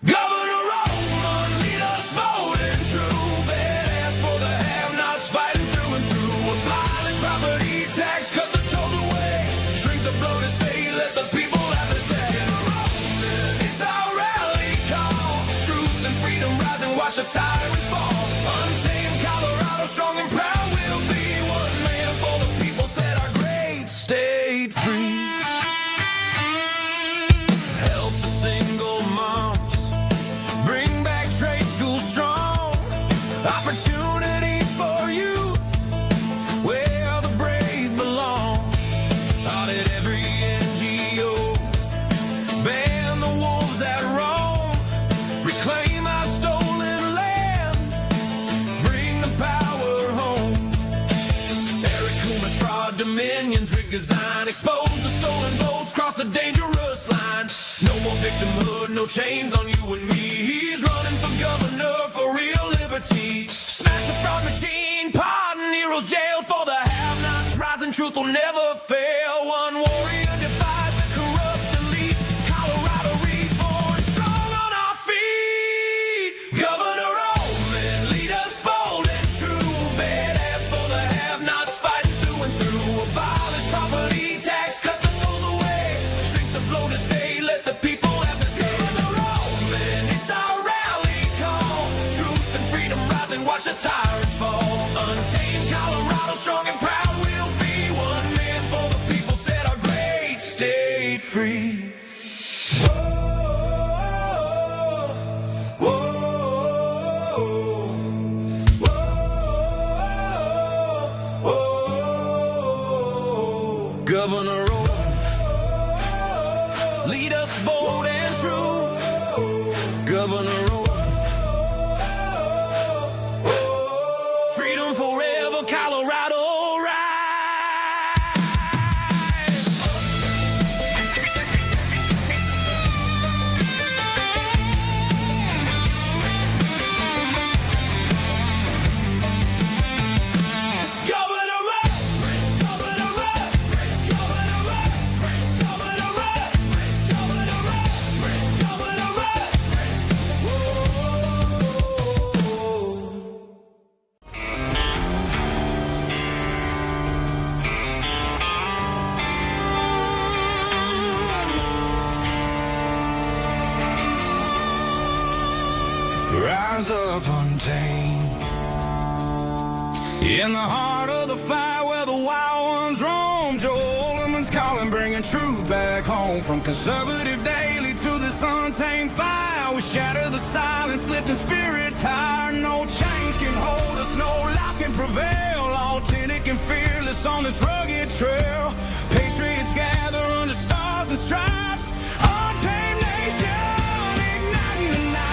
Speaker 4: Governor Oltmann, lead us bold and true, badass for the have-nots, fighting through and through. Abolish property tax, cut the tolls away, shrink the bloated state, let the people have their say. It's our rally call, truth and freedom rise and watch the tyrants fall. Untamed Colorado, strong and proud, we'll be one man for the people, set our great state free. Help the single moms, bring back trade school strong, opportunity for youth, where the brave belong. Audit every NGO, ban the wolves that roam, reclaim our stolen land, bring the power home. Eric Kuma's fraud, Dominion's rigged design, expose the stolen votes, cross the dangerous line. No more victimhood, no chains on you and me. He's running for governor for real liberty. Smash the fraud machine, pardon heroes jailed for the have-nots. Rising truth will never fail. One warrior defies the corrupt elite. Colorado reborn, strong on our feet. Governor Oltmann, lead us bold and true. Badass for the have-nots, fighting through and through. Abolish property tax, cut the tolls away, shrink the bloated state, let the people have the say. Governor Oltmann, it's our rally call, truth and freedom rise and watch the tyrants fall. Untamed Colorado, strong and proud, we'll be one man for the people, set our great state free. Governor Oltmann, lead us bold and true. Governor Oltmann, freedom forever, Colorado. In the heart of the fight where the wild ones roam, Joe Oltmann's calling, bringing truth back home. From conservative daily to this untamed fire, we shatter the silence, lifting spirits higher. No chains can hold us, no lies can prevail. Authentic and fearless on this rugged trail. Patriots gather under stars and stripes. Untamed nation, igniting the nights.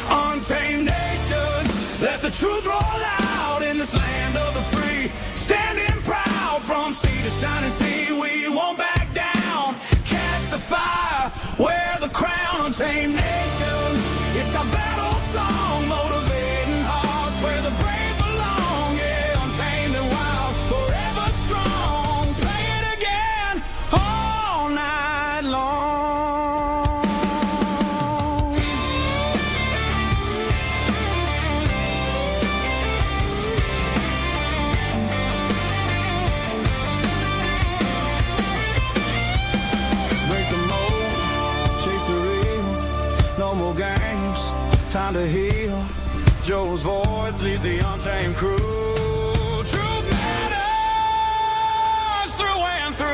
Speaker 4: Untamed nation, let the truth roll out in this land of the free. Standing proud from sea to shining sea, we won't back down. Catch the fire, wear the crown. Untamed nation, it's our battle song, motivating hearts where the brave belong. Yeah, untamed and wild, forever strong. Play it again all night long. Break the mold, chase the real. No more games, time to heal. Joe's voice leads the untamed crew. Truth matters through and through.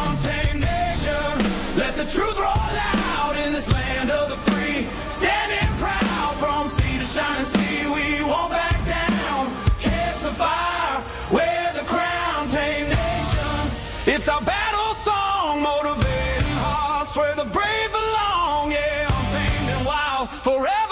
Speaker 4: Untamed nation, let the truth roll out in this land of the free. Standing proud from sea to shining sea, we won't back down. Catch the fire, wear the crown. Untamed nation, it's our battle song, motivating hearts where the brave belong. Yeah, untamed and wild, forever